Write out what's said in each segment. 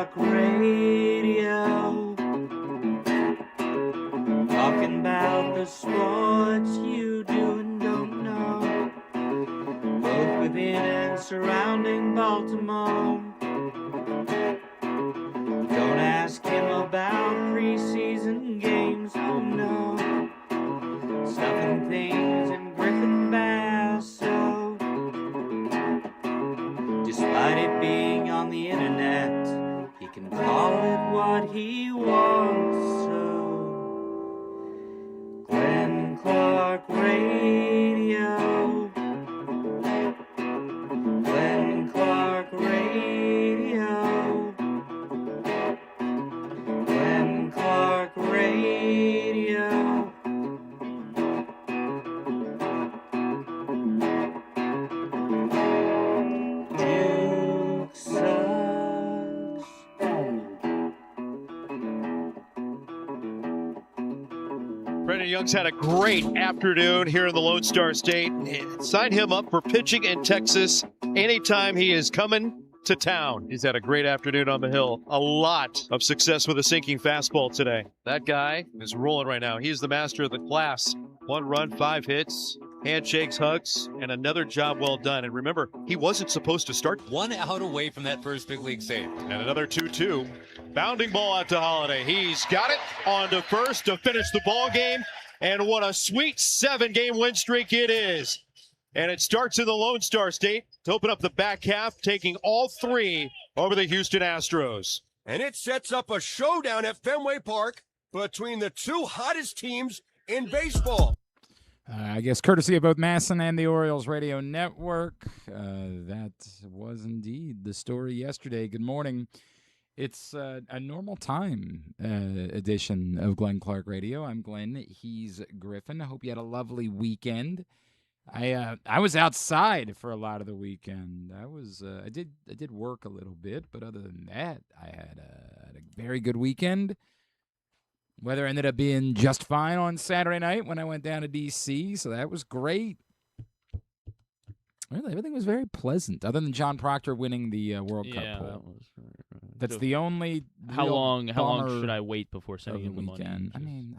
Clark Radio, talking about the sports you do and don't know, both within and surrounding Baltimore. Don't ask him about preseason games, oh no, stuffing things in Griffin Basso. Despite it being on the internet, he can call it what he wants. So, Glenn Clark Radio. Glenn Clark Radio. Glenn Clark Radio. Duke sucks. Brendan Young's had a great afternoon here in the Lone Star State. Sign him up for pitching in Texas anytime he is coming to town. He's had a great afternoon on the hill. A lot of success with a sinking fastball today. That guy is rolling right now. He's the master of the class. 1 run, 5 hits, handshakes, hugs, and another job well done. And remember, he wasn't supposed to start. 1 out away from that first big league save. And another 2-2. Bounding ball out to Holiday. He's got it on to first to finish the ball game. And what a sweet 7-game win streak it is. And it starts in the Lone Star State to open up the back half, taking all 3 over the Houston Astros. And it sets up a showdown at Fenway Park between the 2 hottest teams in baseball. I guess courtesy of both Masson and the Orioles Radio Network. That was indeed the story yesterday. Good morning. It's a normal time edition of Glenn Clark Radio. I'm Glenn. He's Griffin. I hope you had a lovely weekend. I was outside for a lot of the weekend. I did work a little bit, but other than that, I had a very good weekend. Weather ended up being just fine on Saturday night when I went down to D.C., so that was great. Really, everything was very pleasant, other than John Proctor winning the World Cup poll. That's the only. How long should I wait before sending him the money? I mean,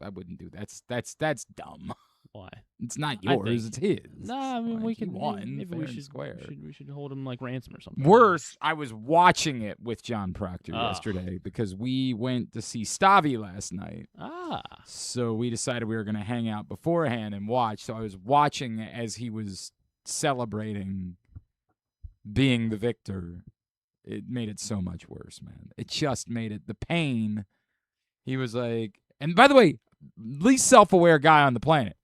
I wouldn't do that. That's dumb. Why? It's not yours. It's his. Nah, I mean, we can won. Maybe we should hold him like ransom or something. Worse, I was watching it with John Proctor yesterday because we went to see Stavi last night. So we decided we were going to hang out beforehand and watch. So I was watching as he was celebrating being the victor. It made it so much worse, man. It just made it the pain. He was like, and by the way, least self-aware guy on the planet.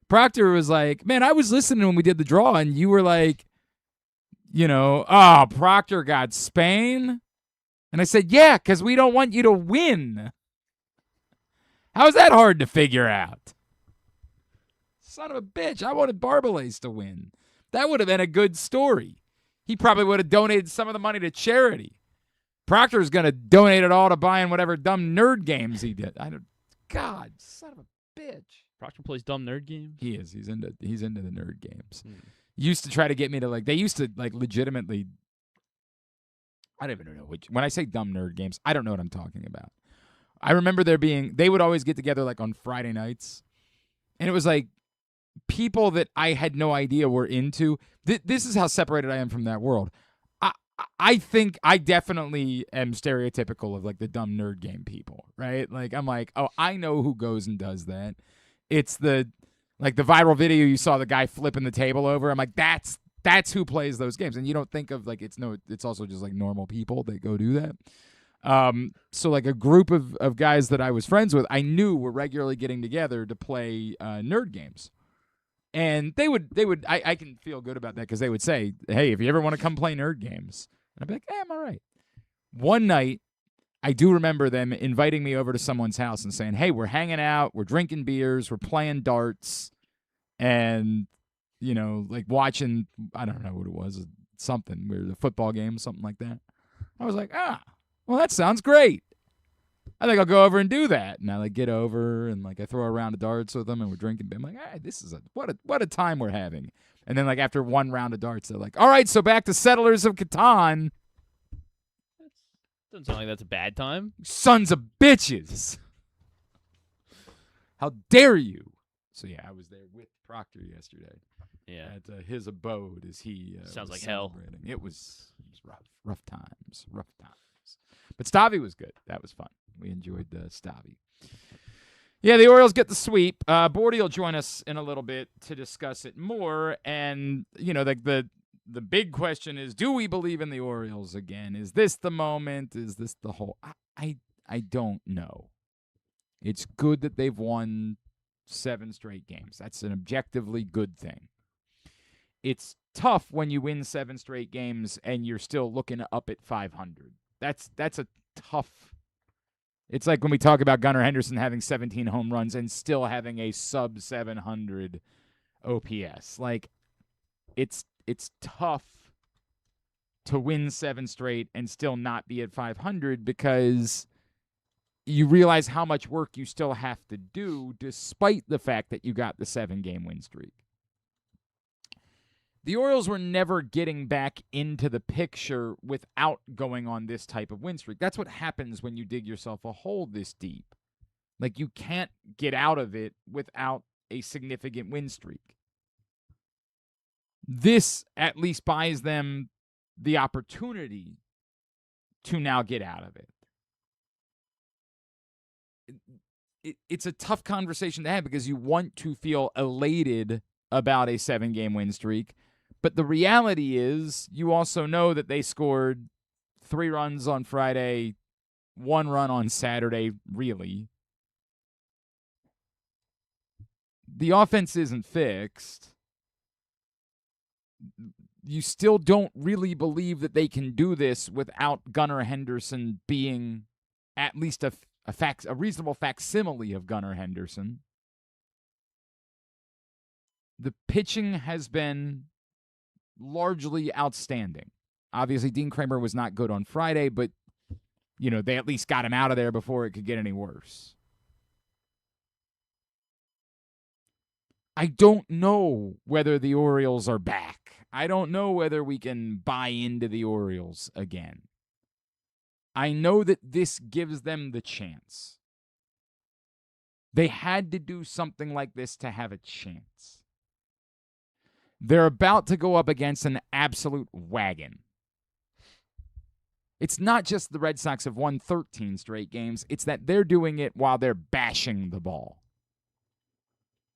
Proctor was like, man, I was listening when we did the draw, and you were like, Proctor got Spain. And I said, yeah, because we don't want you to win. How is that hard to figure out? Son of a bitch, I wanted Barbalace to win. That would have been a good story. He probably would have donated some of the money to charity. Proctor's going to donate it all to buying whatever dumb nerd games he did. God, son of a bitch. Proctor plays dumb nerd games? He is. He's into the nerd games. Used to try to get me to they used to legitimately, I don't even know when I say dumb nerd games, I don't know what I'm talking about. I remember they would always get together on Friday nights, and it was people that I had no idea were into. This is how separated I am from that world. I think I definitely am stereotypical of the dumb nerd game people, right? I'm oh, I know who goes and does that. It's the viral video you saw the guy flipping the table over. I'm like, that's who plays those games. And you don't think of it's also just normal people that go do that. So a group of guys that I was friends with, I knew were regularly getting together to play nerd games. And they would I can feel good about that because they would say, hey, if you ever want to come play nerd games. And I'd be like, I'm all right. One night, I do remember them inviting me over to someone's house and saying, hey, we're hanging out, we're drinking beers, we're playing darts, and, watching, I don't know what it was, something, a football game, something like that. I was like, well, that sounds great. I think I'll go over and do that. And I get over and I throw a round of darts with them and we're drinking. I'm like, hey, this is what a time we're having. And then after one round of darts, they're like, all right, so back to Settlers of Catan. Doesn't sound like that's a bad time. Sons of bitches. How dare you? So, yeah, I was there with Proctor yesterday. Yeah. At his abode as he sounds was like hell. It was rough times. But Stavi was good. That was fun. We enjoyed Stavi. Yeah, the Orioles get the sweep. Bordy will join us in a little bit to discuss it more. And, the big question is, do we believe in the Orioles again? Is this the moment? Is this the whole? I don't know. It's good that they've won 7 straight games. That's an objectively good thing. It's tough when you win 7 straight games and you're still looking up at 500. That's a tough. It's like when we talk about Gunnar Henderson having 17 home runs and still having a sub 700 OPS. Like, it's tough to win 7 straight and still not be at 500 because you realize how much work you still have to do despite the fact that you got the 7-game win streak. The Orioles were never getting back into the picture without going on this type of win streak. That's what happens when you dig yourself a hole this deep. Like, you can't get out of it without a significant win streak. This at least buys them the opportunity to now get out of it. It's a tough conversation to have because you want to feel elated about a 7-game win streak. But the reality is you also know that they scored 3 runs on Friday, 1 run on Saturday, really. The offense isn't fixed. You still don't really believe that they can do this without Gunnar Henderson being at least a reasonable facsimile of Gunnar Henderson. The pitching has been largely outstanding. Obviously, Dean Kramer was not good on Friday, but, they at least got him out of there before it could get any worse. I don't know whether the Orioles are back. I don't know whether we can buy into the Orioles again. I know that this gives them the chance. They had to do something like this to have a chance. They're about to go up against an absolute wagon. It's not just the Red Sox have won 13 straight games. It's that they're doing it while they're bashing the ball.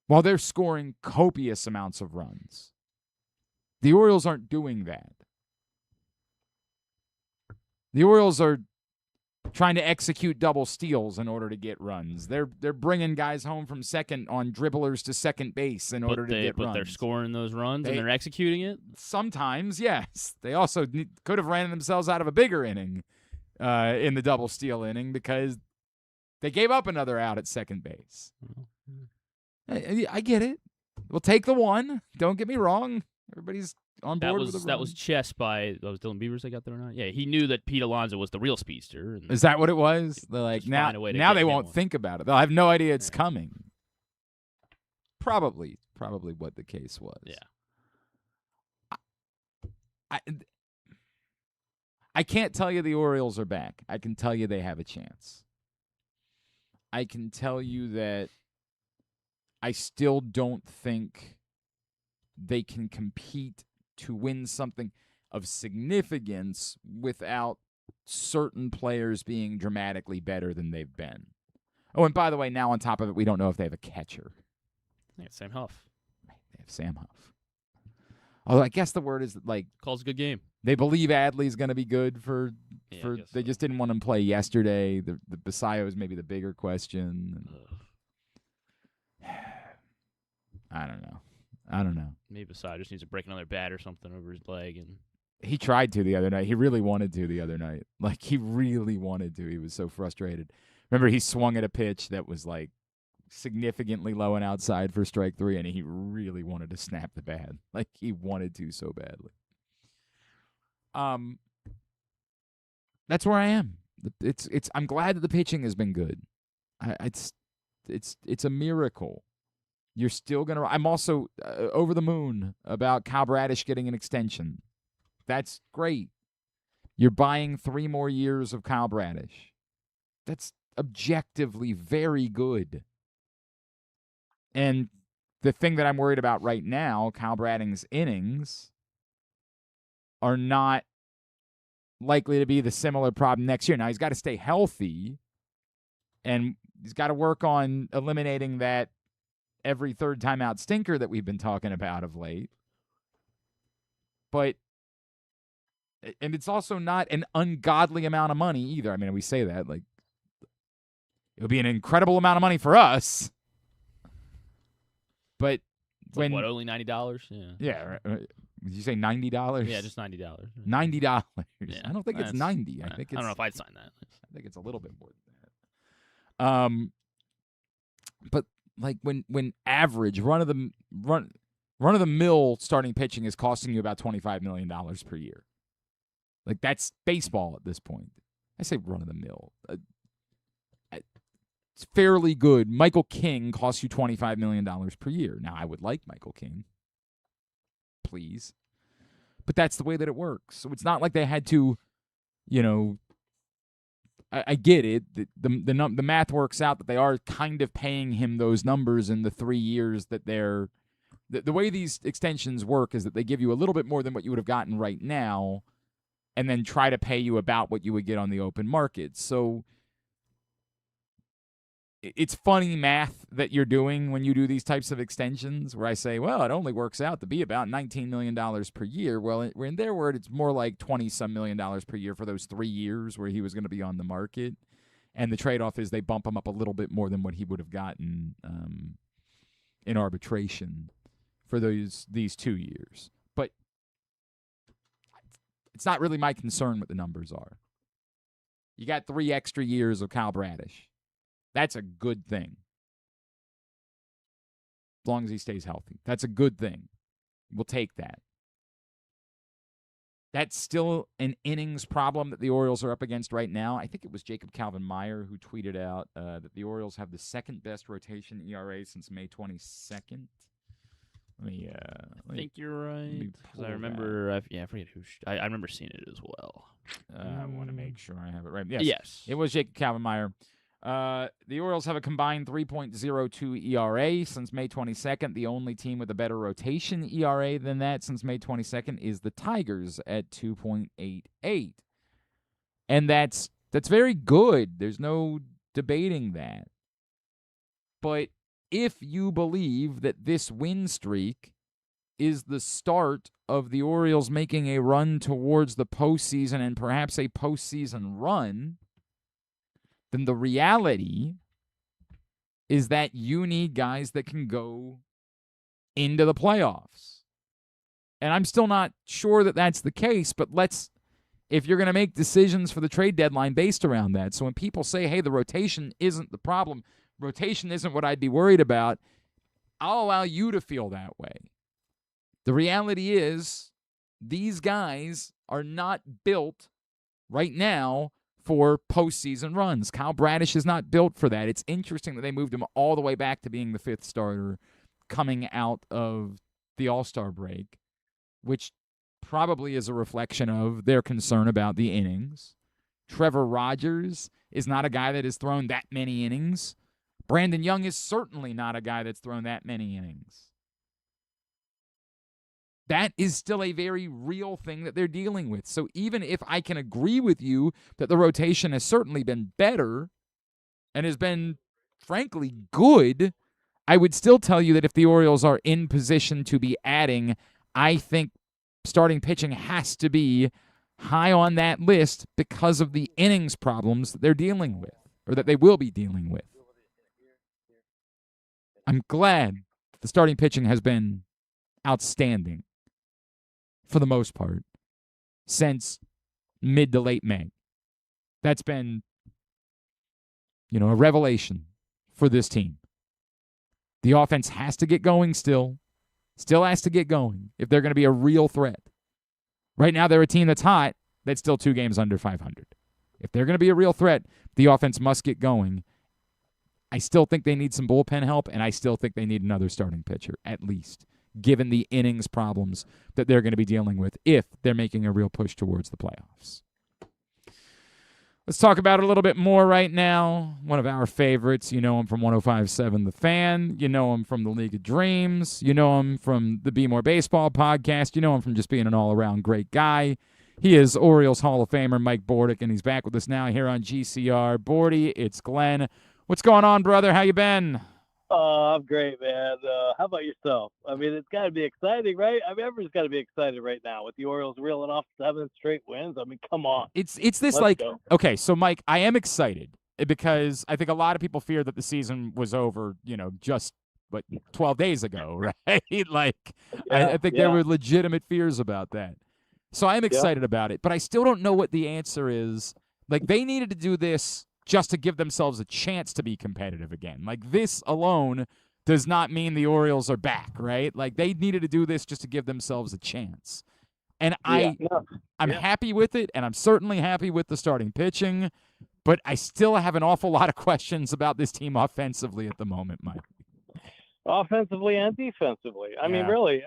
While they're scoring copious amounts of runs. The Orioles aren't doing that. The Orioles are trying to execute double steals in order to get runs. They're bringing guys home from second on dribblers to second base in order to get runs. But they're scoring those runs and they're executing it? Sometimes, yes. They also could have ran themselves out of a bigger inning in the double steal inning because they gave up another out at second base. I get it. We'll take the one. Don't get me wrong. Everybody's on board with the run. That was chess by Dylan Beavers that got there or not? Yeah, he knew that Pete Alonso was the real speedster. Is that what it was? They're like, now they won't think about it. They'll have no idea it's coming. Probably what the case was. Yeah. I can't tell you the Orioles are back. I can tell you they have a chance. I can tell you that I still don't think they can compete to win something of significance without certain players being dramatically better than they've been. Oh, and by the way, now on top of it, we don't know if they have a catcher. Yeah, Sam Huff. They have Sam Huff. Although I guess the word is that, like, calls a good game. They believe Adley's going to be good for they just didn't want him to play yesterday. The Basayo is maybe the bigger question. I don't know. Maybe Basayo just needs to break another bat or something over his leg. And he tried to the other night. He really wanted to the other night. Like, he really wanted to. He was so frustrated. Remember, he swung at a pitch that was, like, significantly low and outside for strike 3, and he really wanted to snap the bat. Like, he wanted to so badly. That's where I am. I'm glad that the pitching has been good. It's a miracle. You're still going to... I'm also over the moon about Kyle Bradish getting an extension. That's great. You're buying 3 more years of Kyle Bradish. That's objectively very good. And the thing that I'm worried about right now, Kyle Bradish's innings are not likely to be the similar problem next year. Now, he's got to stay healthy, and he's got to work on eliminating that every third timeout stinker that we've been talking about of late. But, and it's also not an ungodly amount of money either. I mean, we say that, like, it would be an incredible amount of money for us. But It's when like, what, only $90? Yeah. Did you say $90? Yeah, just $90. $90. Yeah, I don't think it's that's- 90. I think it's I don't know if I'd sign that. I think it's a little bit more than that. But like when average run of the mill starting pitching is costing you about $25 million per year. Like, that's baseball at this point. I say run of the mill. It's fairly good. Michael King costs you $25 million per year. Now, I would like Michael King. Please. But that's the way that it works. So it's not like they had to, I get it. The math works out that they are kind of paying him those numbers in the 3 years that they're the way these extensions work is that they give you a little bit more than what you would have gotten right now and then try to pay you about what you would get on the open market. So it's funny math that you're doing when you do these types of extensions where I say, well, it only works out to be about $19 million per year. Well, in their word, it's more like $20-some million per year for those 3 years where he was going to be on the market. And the trade-off is they bump him up a little bit more than what he would have gotten in arbitration for these 2 years. But it's not really my concern what the numbers are. You got 3 extra years of Kyle Bradish. That's a good thing. As long as he stays healthy. That's a good thing. We'll take that. That's still an innings problem that the Orioles are up against right now. I think it was Jacob Calvin-Meyer who tweeted out that the Orioles have the second best rotation ERA since May 22nd. I think you're right. Because I remember, I forget who. I remember seeing it as well. I want to make sure I have it right. Yes. It was Jacob Calvin-Meyer. The Orioles have a combined 3.02 ERA since May 22nd. The only team with a better rotation ERA than that since May 22nd is the Tigers at 2.88. And that's very good. There's no debating that. But if you believe that this win streak is the start of the Orioles making a run towards the postseason and perhaps a postseason run, then the reality is that you need guys that can go into the playoffs. And I'm still not sure that that's the case, but if you're going to make decisions for the trade deadline based around that. So when people say, hey, the rotation isn't the problem, rotation isn't what I'd be worried about, I'll allow you to feel that way. The reality is these guys are not built right now for postseason runs. Kyle Bradish is not built for that. It's interesting that they moved him all the way back to being the 5th starter coming out of the All-Star break, which probably is a reflection of their concern about the innings. Trevor Rogers is not a guy that has thrown that many innings. Brandon Young is certainly not a guy that's thrown that many innings. That is still a very real thing that they're dealing with. So even if I can agree with you that the rotation has certainly been better and has been, frankly, good, I would still tell you that if the Orioles are in position to be adding, I think starting pitching has to be high on that list because of the innings problems that they're dealing with, or that they will be dealing with. I'm glad the starting pitching has been outstanding for the most part since mid to late May. That's been, a revelation for this team. The offense has to get going still has to get going if they're going to be a real threat. Right now, they're a team that's hot, that's still 2 games under 500. If they're going to be a real threat, the offense must get going. I still think they need some bullpen help, and I still think they need another starting pitcher, at least, given the innings problems that they're going to be dealing with if they're making a real push towards the playoffs. Let's talk about it a little bit more right now. One of our favorites. You know him from 105.7 The Fan. You know him from the League of Dreams. You know him from the Be More Baseball podcast. You know him from just being an all-around great guy. He is Orioles Hall of Famer Mike Bordick, and he's back with us now here on GCR. Bordy, it's Glenn. What's going on, brother? How you been? I'm great, man. How about yourself? I mean, it's got to be exciting, right? I mean, everyone's got to be excited right now with the Orioles reeling off 7 straight wins. I mean, come on. It's this Let's like go. Okay, so Mike, I am excited because I think a lot of people fear that the season was over, just 12 days ago, right? I think there were legitimate fears about that. So I am excited about it, but I still don't know what the answer is. Like, they needed to do this just to give themselves a chance to be competitive again. Like, this alone does not mean the Orioles are back, right? Like, they needed to do this just to give themselves a chance. And I'm happy with it, and I'm certainly happy with the starting pitching, but I still have an awful lot of questions about this team offensively at the moment, Mike. Offensively and defensively. I mean, really,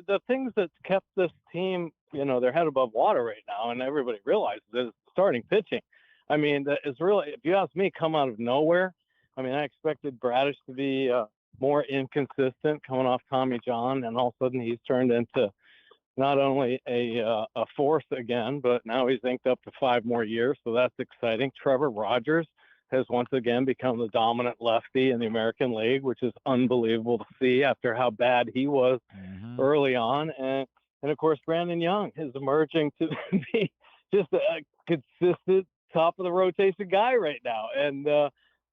the things that kept this team, their head above water right now, and everybody realizes is starting pitching. I mean, it's really, if you ask me, come out of nowhere. I mean, I expected Bradish to be more inconsistent coming off Tommy John, and all of a sudden he's turned into not only a force again, but now he's inked up to 5 more years, so that's exciting. Trevor Rogers has once again become the dominant lefty in the American League, which is unbelievable to see after how bad he was early on. And of course, Brandon Young is emerging to be just a consistent top of the rotation guy right now. And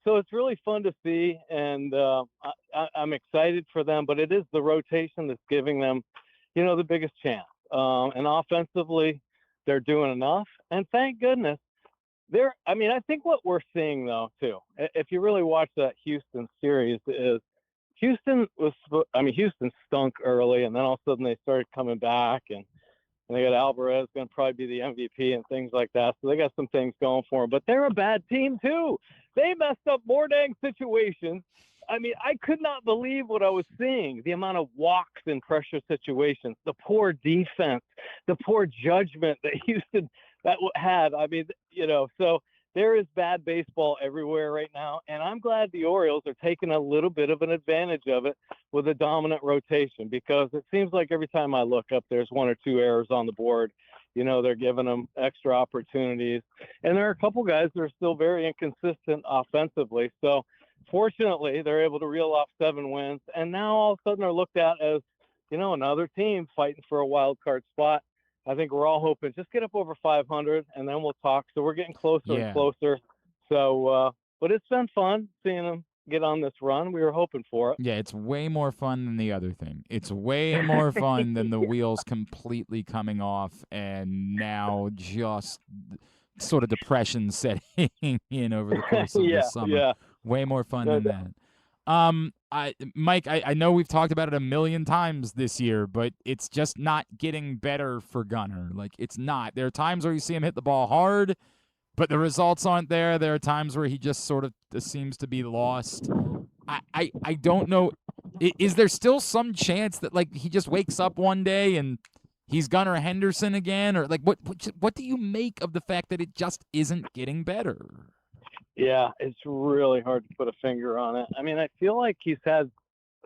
so it's really fun to see. And I'm excited for them, but it is the rotation that's giving them, the biggest chance. And offensively, they're doing enough. And thank goodness, I think what we're seeing, though, too, if you really watch that Houston series, is Houston stunk early, and then all of a sudden they started coming back, and they got Alvarez going to probably be the MVP and things like that. So they got some things going for them. But they're a bad team, too. They messed up more dang situations. I mean, I could not believe what I was seeing, the amount of walks in pressure situations, the poor defense, the poor judgment that Houston had. I mean, so there is bad baseball everywhere right now. And I'm glad the Orioles are taking a little bit of an advantage of it with a dominant rotation, because it seems like every time I look up, there's 1 or 2 errors on the board. They're giving them extra opportunities. And there are a couple guys that are still very inconsistent offensively. So fortunately, they're able to reel off 7 wins. And now all of a sudden they're looked at as, another team fighting for a wild card spot. I think we're all hoping just get up over 500 and then we'll talk. So we're getting closer and closer. So, but it's been fun seeing them get on this run. We were hoping for it. Yeah, it's way more fun than the other thing. It's way more fun than the wheels completely coming off and now just sort of depression setting in over the course of the summer. Yeah. Way more fun than that. Mike, I know we've talked about it a million times this year, but it's just not getting better for Gunnar. Like, it's not. There are times where you see him hit the ball hard, but the results aren't there. There are times where he just sort of seems to be lost. I don't know. Is there still some chance that, like, he just wakes up one day and he's Gunnar Henderson again? Or, like, what do you make of the fact that it just isn't getting better? Yeah, it's really hard to put a finger on it. I mean, I feel like he's had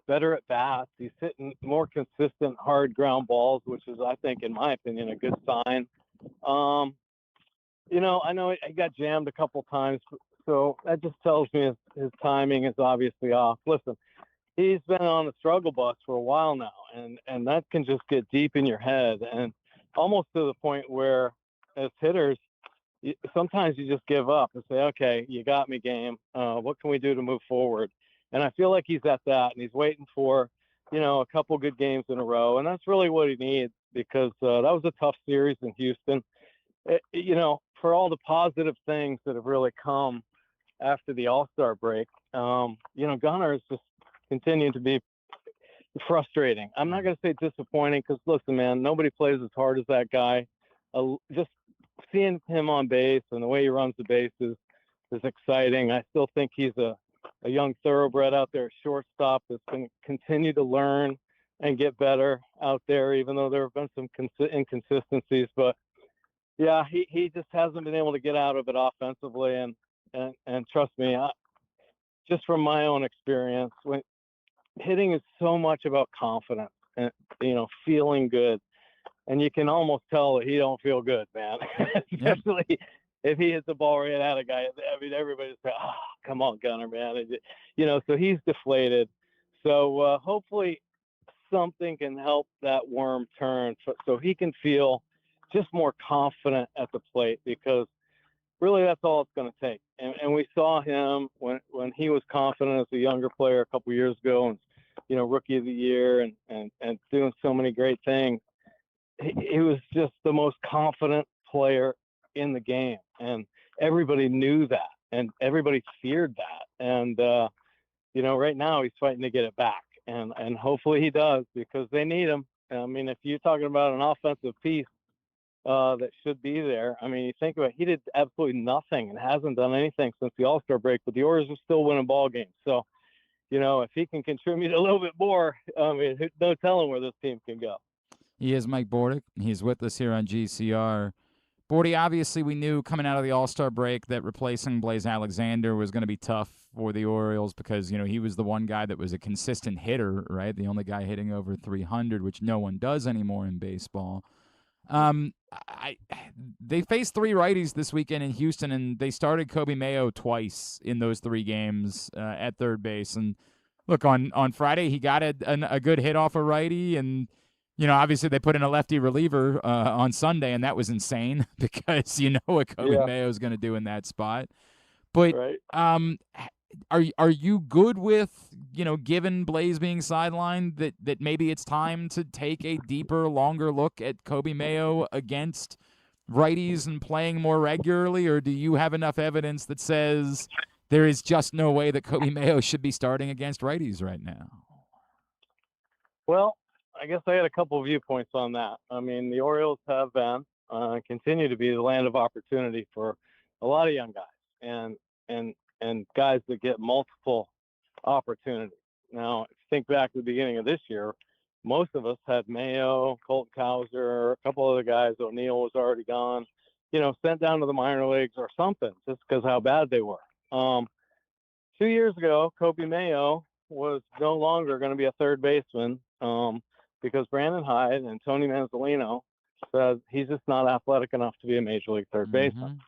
better at bats. He's hitting more consistent hard ground balls, which is, I think, in my opinion, a good sign. I know he got jammed a couple times, so that just tells me his timing is obviously off. Listen, he's been on the struggle bus for a while now, and that can just get deep in your head, and almost to the point where, as hitters, sometimes you just give up and say, okay, you got me, game. What can we do to move forward? And I feel like he's at that, and he's waiting for, a couple good games in a row. And that's really what he needs, because that was a tough series in Houston. For all the positive things that have really come after the All-Star break, Gunnar is just continuing to be frustrating. I'm not going to say disappointing, because, listen, man, nobody plays as hard as that guy. Just seeing him on base and the way he runs the bases is exciting. I still think he's a young thoroughbred out there at shortstop that's going to continue to learn and get better out there, even though there have been some inconsistencies. But, Yeah, he just hasn't been able to get out of it offensively, and trust me, just from my own experience, when hitting is so much about confidence and feeling good, and you can almost tell that he don't feel good, man. Especially if he hits the ball right at a guy. I mean, everybody's like, "Oh, come on, Gunnar, man!" So he's deflated. So hopefully something can help that worm turn, so he can feel just more confident at the plate, because really that's all it's going to take. And we saw him when he was confident as a younger player a couple years ago, and rookie of the year, and doing so many great things. He was just the most confident player in the game, and everybody knew that, and everybody feared that. And right now he's fighting to get it back, and hopefully he does, because they need him. I mean, if you're talking about an offensive piece that should be there, I mean, you think about it, he did absolutely nothing and hasn't done anything since the All-Star break, but the Orioles are still winning ball games. So, if he can contribute a little bit more, I mean, no telling where this team can go. He is Mike Bordick. He's with us here on GCR. Bordy, obviously we knew coming out of the All-Star break that replacing Blaze Alexander was going to be tough for the Orioles, because, he was the one guy that was a consistent hitter, right? The only guy hitting over 300, which no one does anymore in baseball. They faced 3 righties this weekend in Houston, and they started Kobe Mayo twice in those 3 games at third base. And look, on Friday he got a good hit off a righty, and obviously they put in a lefty reliever on Sunday, and that was insane because what Kobe Mayo is going to do in that spot. But are you good with given Blaze being sidelined, that maybe it's time to take a deeper, longer look at Kobe Mayo against righties and playing more regularly, or do you have enough evidence that says there is just no way that Kobe Mayo should be starting against righties right now? Well, I guess I had a couple of viewpoints on that. I mean, the Orioles have been continue to be the land of opportunity for a lot of young guys, and guys that get multiple opportunities. Now, if you think back to the beginning of this year, most of us had Mayo, Colt Cowser, a couple other guys. O'Neill was already gone, sent down to the minor leagues or something, just because how bad they were. 2 years ago, Kobe Mayo was no longer going to be a third baseman, because Brandon Hyde and Tony Manzolino said he's just not athletic enough to be a major league third baseman.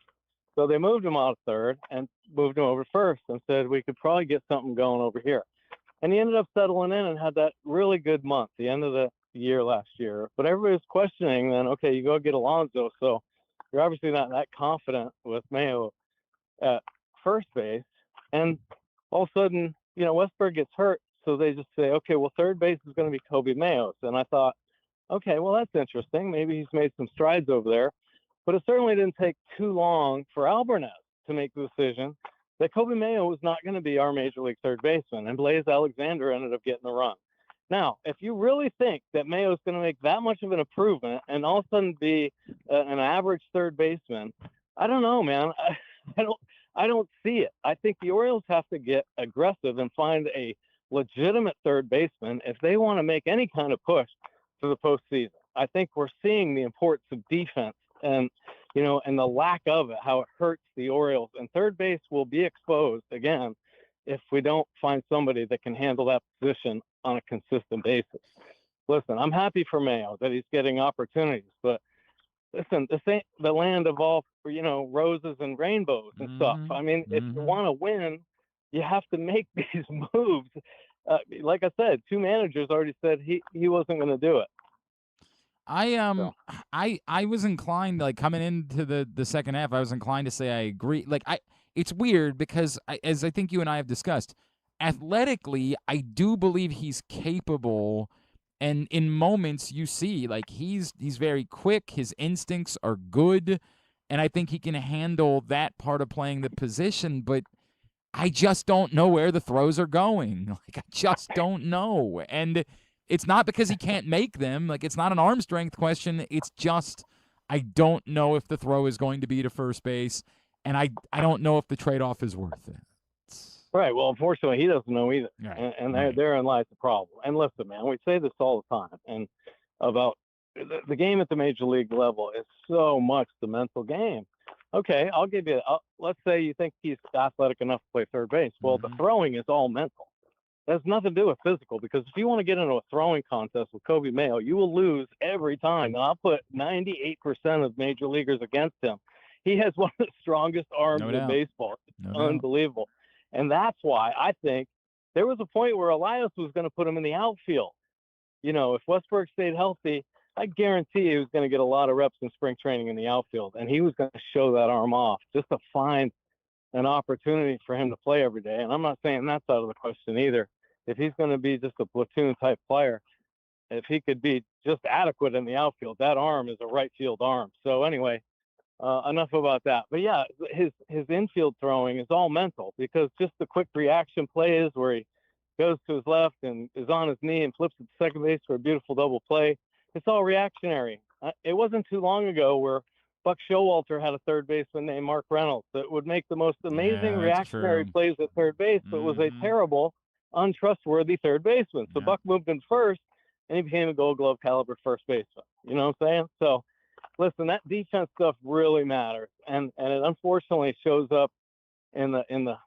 So they moved him out of third and moved him over first, and said we could probably get something going over here. And he ended up settling in and had that really good month, the end of the year last year. But everybody was questioning then, okay, you go get Alonso, so you're obviously not that confident with Mayo at first base. And all of a sudden, Westberg gets hurt, so they just say, okay, well, third base is going to be Kobe Mayo. And I thought, okay, well, that's interesting. Maybe he's made some strides over there. But it certainly didn't take too long for Albarnez to make the decision that Kobe Mayo was not going to be our major league third baseman, and Blaze Alexander ended up getting the run. Now, if you really think that Mayo's going to make that much of an improvement and all of a sudden be an average third baseman, I don't know, man. I don't see it. I think the Orioles have to get aggressive and find a legitimate third baseman if they want to make any kind of push to the postseason. I think we're seeing the importance of defense and the lack of it, how it hurts the Orioles. And third base will be exposed again if we don't find somebody that can handle that position on a consistent basis. Listen, I'm happy for Mayo that he's getting opportunities, but listen, this ain't the land of all, roses and rainbows and stuff. I mean, if you want to win, you have to make these moves. Like I said, 2 managers already said he wasn't going to do it. I was inclined, like, coming into the second half, I was inclined to say I agree. Like, it's weird because as I think you and I have discussed, athletically, I do believe he's capable, and in moments you see, like, he's very quick, his instincts are good, and I think he can handle that part of playing the position, but I just don't know where the throws are going. Like, I just don't know. And it's not because he can't make them. Like, it's not an arm strength question. It's just I don't know if the throw is going to be to first base, and I don't know if the trade-off is worth it. Right. Well, unfortunately, he doesn't know either. Right. And therein lies the problem. And listen, man, we say this all the time and about the game at the major league level is so much the mental game. Okay, I'll give you. Let's say you think he's athletic enough to play third base. Well, the throwing is all mental. It has nothing to do with physical, because if you want to get into a throwing contest with Kobe Mayo, you will lose every time. And I'll put 98% of major leaguers against him. He has one of the strongest arms in baseball. It's unbelievable. And that's why I think there was a point where Elias was going to put him in the outfield. You know, if Westbrook stayed healthy, I guarantee he was going to get a lot of reps in spring training in the outfield, and he was going to show that arm off just to find an opportunity for him to play every day. And I'm not saying that's out of the question either. If he's going to be just a platoon type player, if he could be just adequate in the outfield, that arm is a right field arm. So anyway, enough about that. But yeah, his infield throwing is all mental, because just the quick reaction plays where he goes to his left and is on his knee and flips at second base for a beautiful double play. It's all reactionary. It wasn't too long ago where Buck Showalter had a third baseman named Mark Reynolds that would make the most amazing reactionary plays at third base, but was a terrible, untrustworthy third baseman. So Buck moved in first, and he became a Gold Glove caliber first baseman. You know what I'm saying? So, listen, that defense stuff really matters, and it unfortunately shows up in the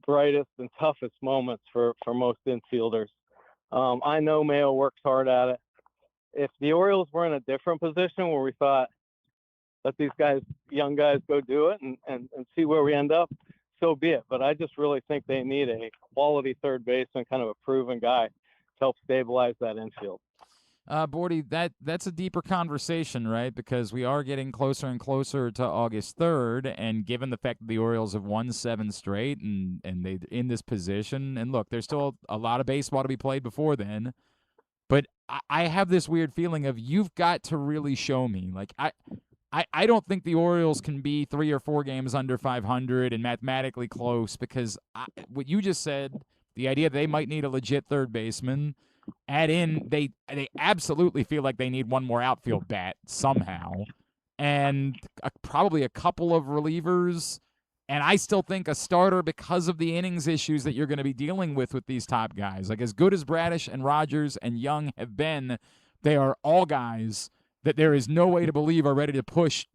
brightest and toughest moments for most infielders. I know Mayo works hard at it. If the Orioles were in a different position where we thought, let these young guys go do it and see where we end up, so be it. But I just really think they need a quality third baseman, kind of a proven guy, to help stabilize that infield. Bordy, that's a deeper conversation, right? Because we are getting closer and closer to August 3rd, and given the fact that the Orioles have won 7 straight and they're in this position, and look, there's still a lot of baseball to be played before then, but I have this weird feeling of you've got to really show me. Like, I don't think the Orioles can be 3 or 4 games under 500 and mathematically close, because what you just said, the idea that they might need a legit third baseman, add in they absolutely feel like they need one more outfield bat somehow, and probably a couple of relievers, and I still think a starter because of the innings issues that you're going to be dealing with these top guys. Like, as good as Bradish and Rogers and Young have been, they are all guys that there is no way to believe are ready to push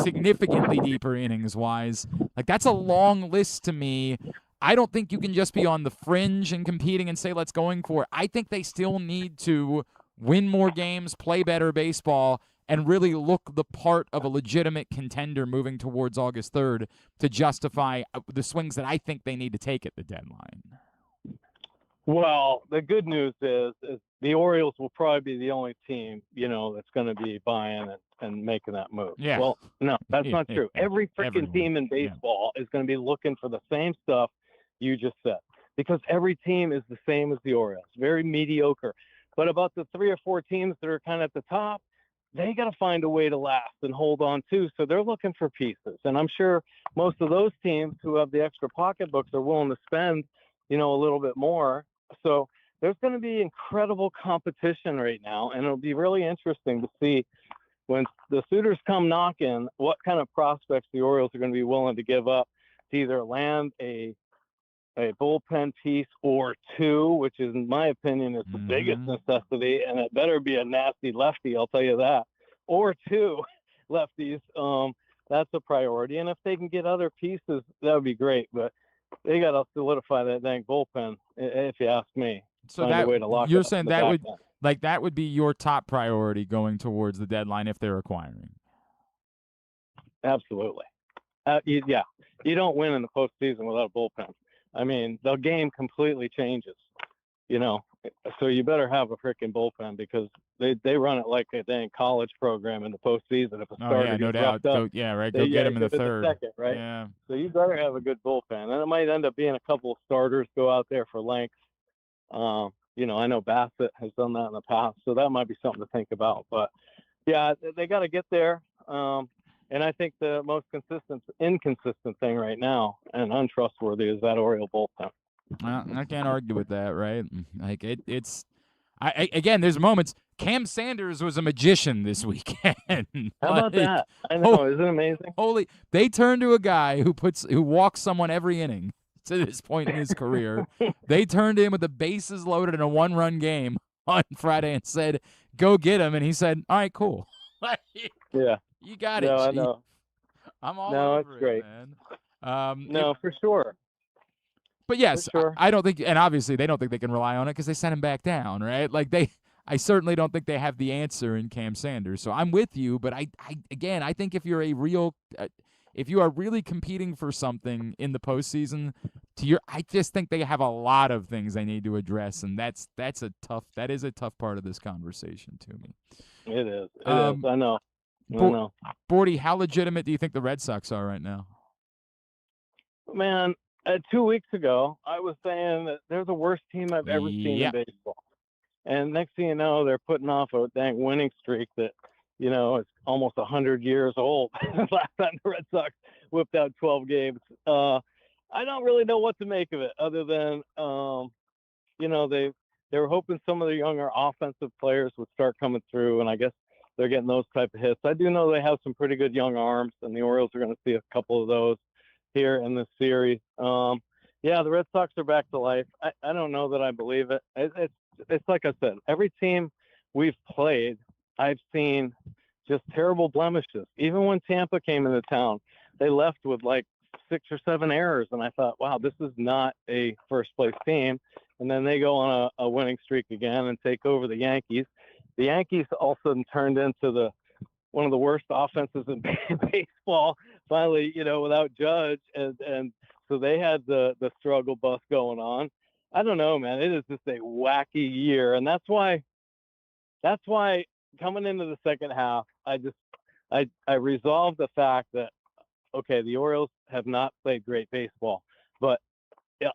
significantly deeper innings-wise. Like, that's a long list to me. I don't think you can just be on the fringe and competing and say, let's going for it. I think they still need to win more games, play better baseball, and really look the part of a legitimate contender moving towards August 3rd to justify the swings that I think they need to take at the deadline. Well, the good news is the Orioles will probably be the only team, that's going to be buying and making that move. Yeah. Well, no, that's not true. Every freaking team in baseball is going to be looking for the same stuff you just said, because every team is the same as the Orioles, very mediocre. But about the 3 or 4 teams that are kind of at the top, they got to find a way to last and hold on too. So they're looking for pieces. And I'm sure most of those teams who have the extra pocketbooks are willing to spend, a little bit more. So there's going to be incredible competition right now. And it'll be really interesting to see when the suitors come knocking, what kind of prospects the Orioles are going to be willing to give up to either land a bullpen piece or 2, which is, in my opinion, is the biggest necessity, and it better be a nasty lefty, I'll tell you that, or 2 lefties. That's a priority. And if they can get other pieces, that would be great. But they got to solidify that dang bullpen, if you ask me. So you're saying that would be your top priority going towards the deadline if they're acquiring. Absolutely. Yeah. You don't win in the postseason without a bullpen. I mean, the game completely changes, so you better have a freaking bullpen, because they run it like a dang college program in the postseason. If a starter no gets doubt. Up, go get him in the third. Second, right? Yeah. So you better have a good bullpen. And it might end up being a couple of starters go out there for length. I know Bassett has done that in the past, so that might be something to think about. But, yeah, they got to get there. And I think the most inconsistent thing right now and untrustworthy is that Oriole bullpen. I can't argue with that, right? Like it's again, there's moments. Cam Sanders was a magician this weekend. How about that? I know, isn't it amazing? They turn to a guy who walks someone every inning to this point in his career. They turned in with the bases loaded in a 1-run game on Friday and said, "Go get him," and he said, "All right, cool." Yeah. You got it. No, I Chief. know. I'm all No, over it's great. it, man. No, for sure. But yes, For sure. I don't think, and obviously they don't think they can rely on it because they sent him back down, right? Like I certainly don't think they have the answer in Cam Sanders. So I'm with you, but I think if you're if you are really competing for something in the postseason, I just think they have a lot of things they need to address, and that is a tough part of this conversation to me. It is. I know. I know. Bordy, how legitimate do you think the Red Sox are right now? Man, 2 weeks ago, I was saying that they're the worst team I've ever seen in baseball. And next thing you know, they're putting off a dang winning streak that, is almost 100 years old. Last time the Red Sox whipped out 12 games. I don't really know what to make of it other than, they were hoping some of the younger offensive players would start coming through, and I guess they're getting those type of hits. I do know they have some pretty good young arms, and the Orioles are going to see a couple of those here in this series. The Red Sox are back to life. I don't know that I believe it. It's like I said, every team we've played, I've seen just terrible blemishes. Even when Tampa came into town, they left with like 6 or 7 errors, and I thought, wow, this is not a first-place team. And then they go on a winning streak again and take over the Yankees. The Yankees all of a sudden turned into one of the worst offenses in baseball, finally, without Judge. And so they had the struggle bus going on. I don't know, man. It is just a wacky year. And that's why coming into the second half, I resolved the fact that, okay, the Orioles have not played great baseball, but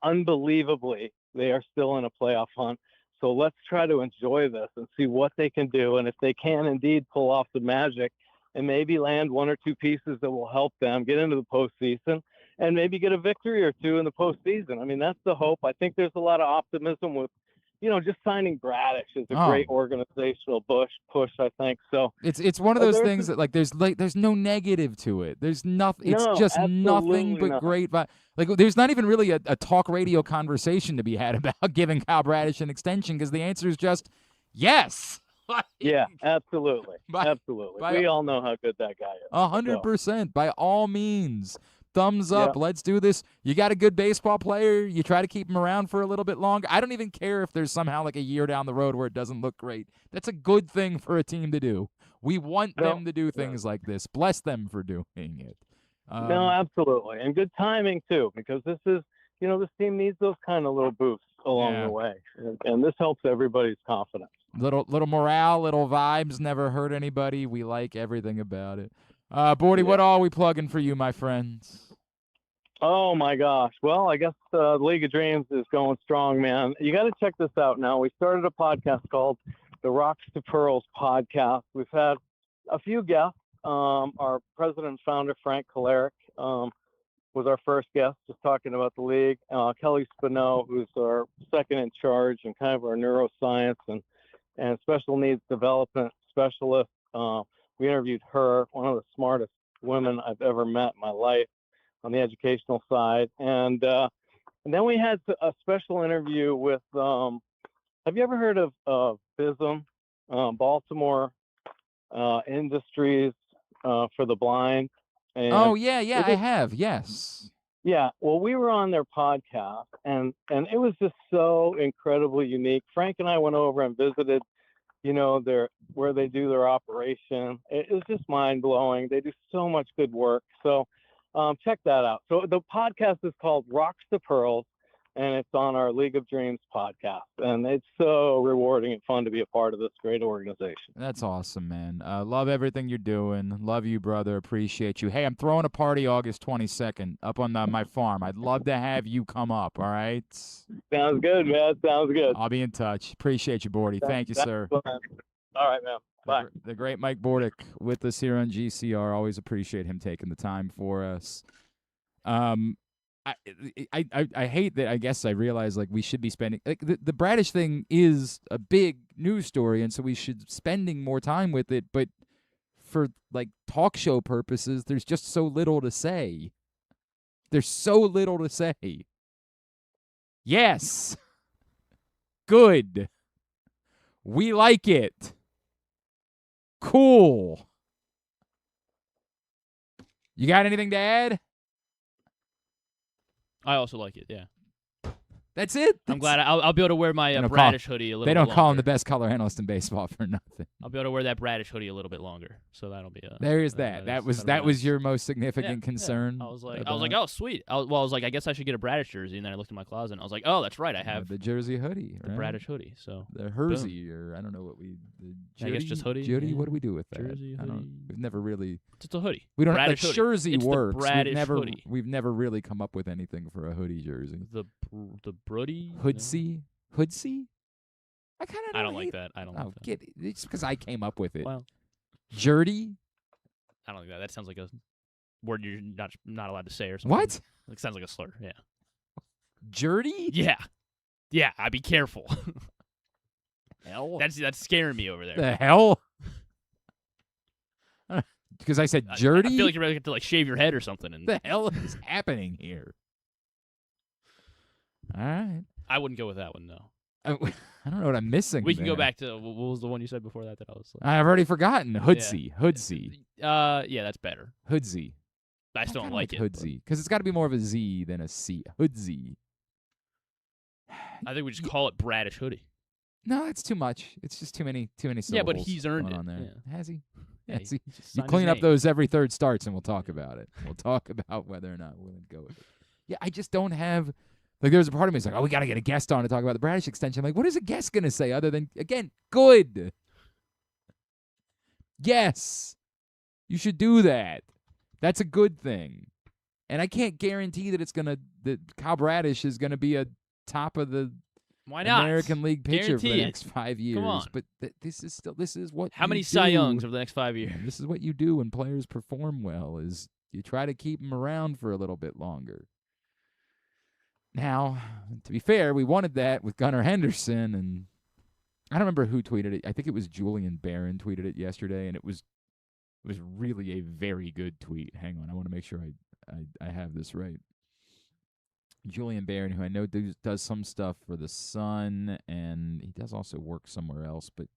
unbelievably, they are still in a playoff hunt. So let's try to enjoy this and see what they can do. And if they can indeed pull off the magic and maybe land 1 or 2 pieces that will help them get into the postseason and maybe get a victory or 2 in the postseason. I mean, that's the hope. I think there's a lot of optimism with, just signing Bradish is a great organizational push, I think. So it's one of those things that there's no negative to it. There's nothing. It's just nothing but great. There's not even really a talk radio conversation to be had about giving Kyle Bradish an extension because the answer is just yes. Yeah, absolutely. Absolutely. We all know how good that guy is. 100%. By all means. Thumbs up. Yeah. Let's do this. You got a good baseball player. You try to keep him around for a little bit longer. I don't even care if there's somehow like a year down the road where it doesn't look great. That's a good thing for a team to do. We want them to do things like this. Bless them for doing it. No, absolutely. And good timing, too, because this is, this team needs those kind of little boosts along the way. And this helps everybody's confidence. Little morale, little vibes, never hurt anybody. We like everything about it. Bordy, what all are we plugging for you, my friends? Oh, my gosh. Well, I guess the League of Dreams is going strong, man. You got to check this out now. We started a podcast called the Rocks to Pearls podcast. We've had a few guests. Our president and founder, Frank Kolaric, was our first guest, just talking about the league. Kelly Spino, who's our second in charge and kind of our neuroscience and special needs development specialist. We interviewed her, one of the smartest women I've ever met in my life on the educational side. And then we had a special interview with, have you ever heard of BISM, Baltimore Industries for the Blind? And I have, yes. Yeah, well, we were on their podcast, and it was just so incredibly unique. Frank and I went over and visited where they do their operation. It was just mind-blowing. They do so much good work. So check that out. So the podcast is called Rocks to Pearls, and it's on our League of Dreams podcast. And it's so rewarding and fun to be a part of this great organization. That's awesome, man. Love everything you're doing. Love you, brother. Appreciate you. Hey, I'm throwing a party August 22nd up on my farm. I'd love to have you come up, all right? Sounds good, man. Sounds good. I'll be in touch. Appreciate you, Bordy. Thank you, sir. Fun. All right, man. Bye. The great Mike Bordick with us here on GCR. Always appreciate him taking the time for us. I hate that. I guess I realize we should be spending the Bradish thing is a big news story, and so we should spending more time with it. But for talk show purposes, there's just so little to say. There's so little to say. Yes. Good. We like it. Cool. You got anything to add? I also like it. Yeah. That's it. I'm glad I'll be able to wear my Bradish hoodie a little bit They don't longer. call him the best color analyst in baseball for nothing. I'll be able to wear that Bradish hoodie a little bit longer, so that'll be there is that. That was your most significant concern. Yeah. I was like, oh, sweet. I was like, I guess I should get a Bradish jersey, and then I looked in my closet, and I was like, oh, that's right, I have the jersey hoodie, the Bradish hoodie. So the jersey, or I don't know what we. I guess just hoodie. Jersey. Yeah. What do we do with that? Jersey, hoodie. We've never really. It's a hoodie. We don't. Bradish The jersey it's works. The Bradish hoodie. We've never really come up with anything for a hoodie jersey. The Brody. Hoodsie. Hoodsie? I don't like that. I don't like that. It's because I came up with it. Well, Jerdy? I don't like that. That sounds like a word you're not allowed to say or something. What? It sounds like a slur. Yeah. Jerdy? Yeah. Yeah. I'd be careful. Hell. That's scaring me over there. The hell? Because I said Jerdy? I feel like you're going to shave your head or something. And the hell is happening here? All right. I wouldn't go with that one, no. I don't know what I'm missing. We can go back to what was the one you said before that I was like, I've already forgotten. Hoodsie. Yeah. Hoodsie. Yeah, that's better. Hoodsie. I still don't like it. Hoodsie. Because it's got to be more of a Z than a C. Hoodsie. I think we just call it Bradish hoodie. No, that's too much. It's just too many syllables. Yeah, but he's earned it. On there. Yeah. Has he? Yeah, you clean up those every third starts, and we'll talk about it. We'll talk about whether or not we're going to go with it. Yeah, I just don't have. Like, there's a part of me that's like, oh, we got to get a guest on to talk about the Bradish extension. I'm like, what is a guest going to say other than, again, good? Yes. You should do that. That's a good thing. And I can't guarantee that that Kyle Bradish is going to be a top of the Why not? American League pitcher for the Guarantee next 5 years. Come on. But this is what How you many do. Cy Youngs over the next 5 years? This is what you do when players perform well, is you try to keep them around for a little bit longer. Now, to be fair, we wanted that with Gunnar Henderson, and I don't remember who tweeted it. I think it was Julian Barron tweeted it yesterday, and it was really a very good tweet. Hang on, I want to make sure I have this right. Julian Barron, who I know does some stuff for the Sun, and he does also work somewhere else, but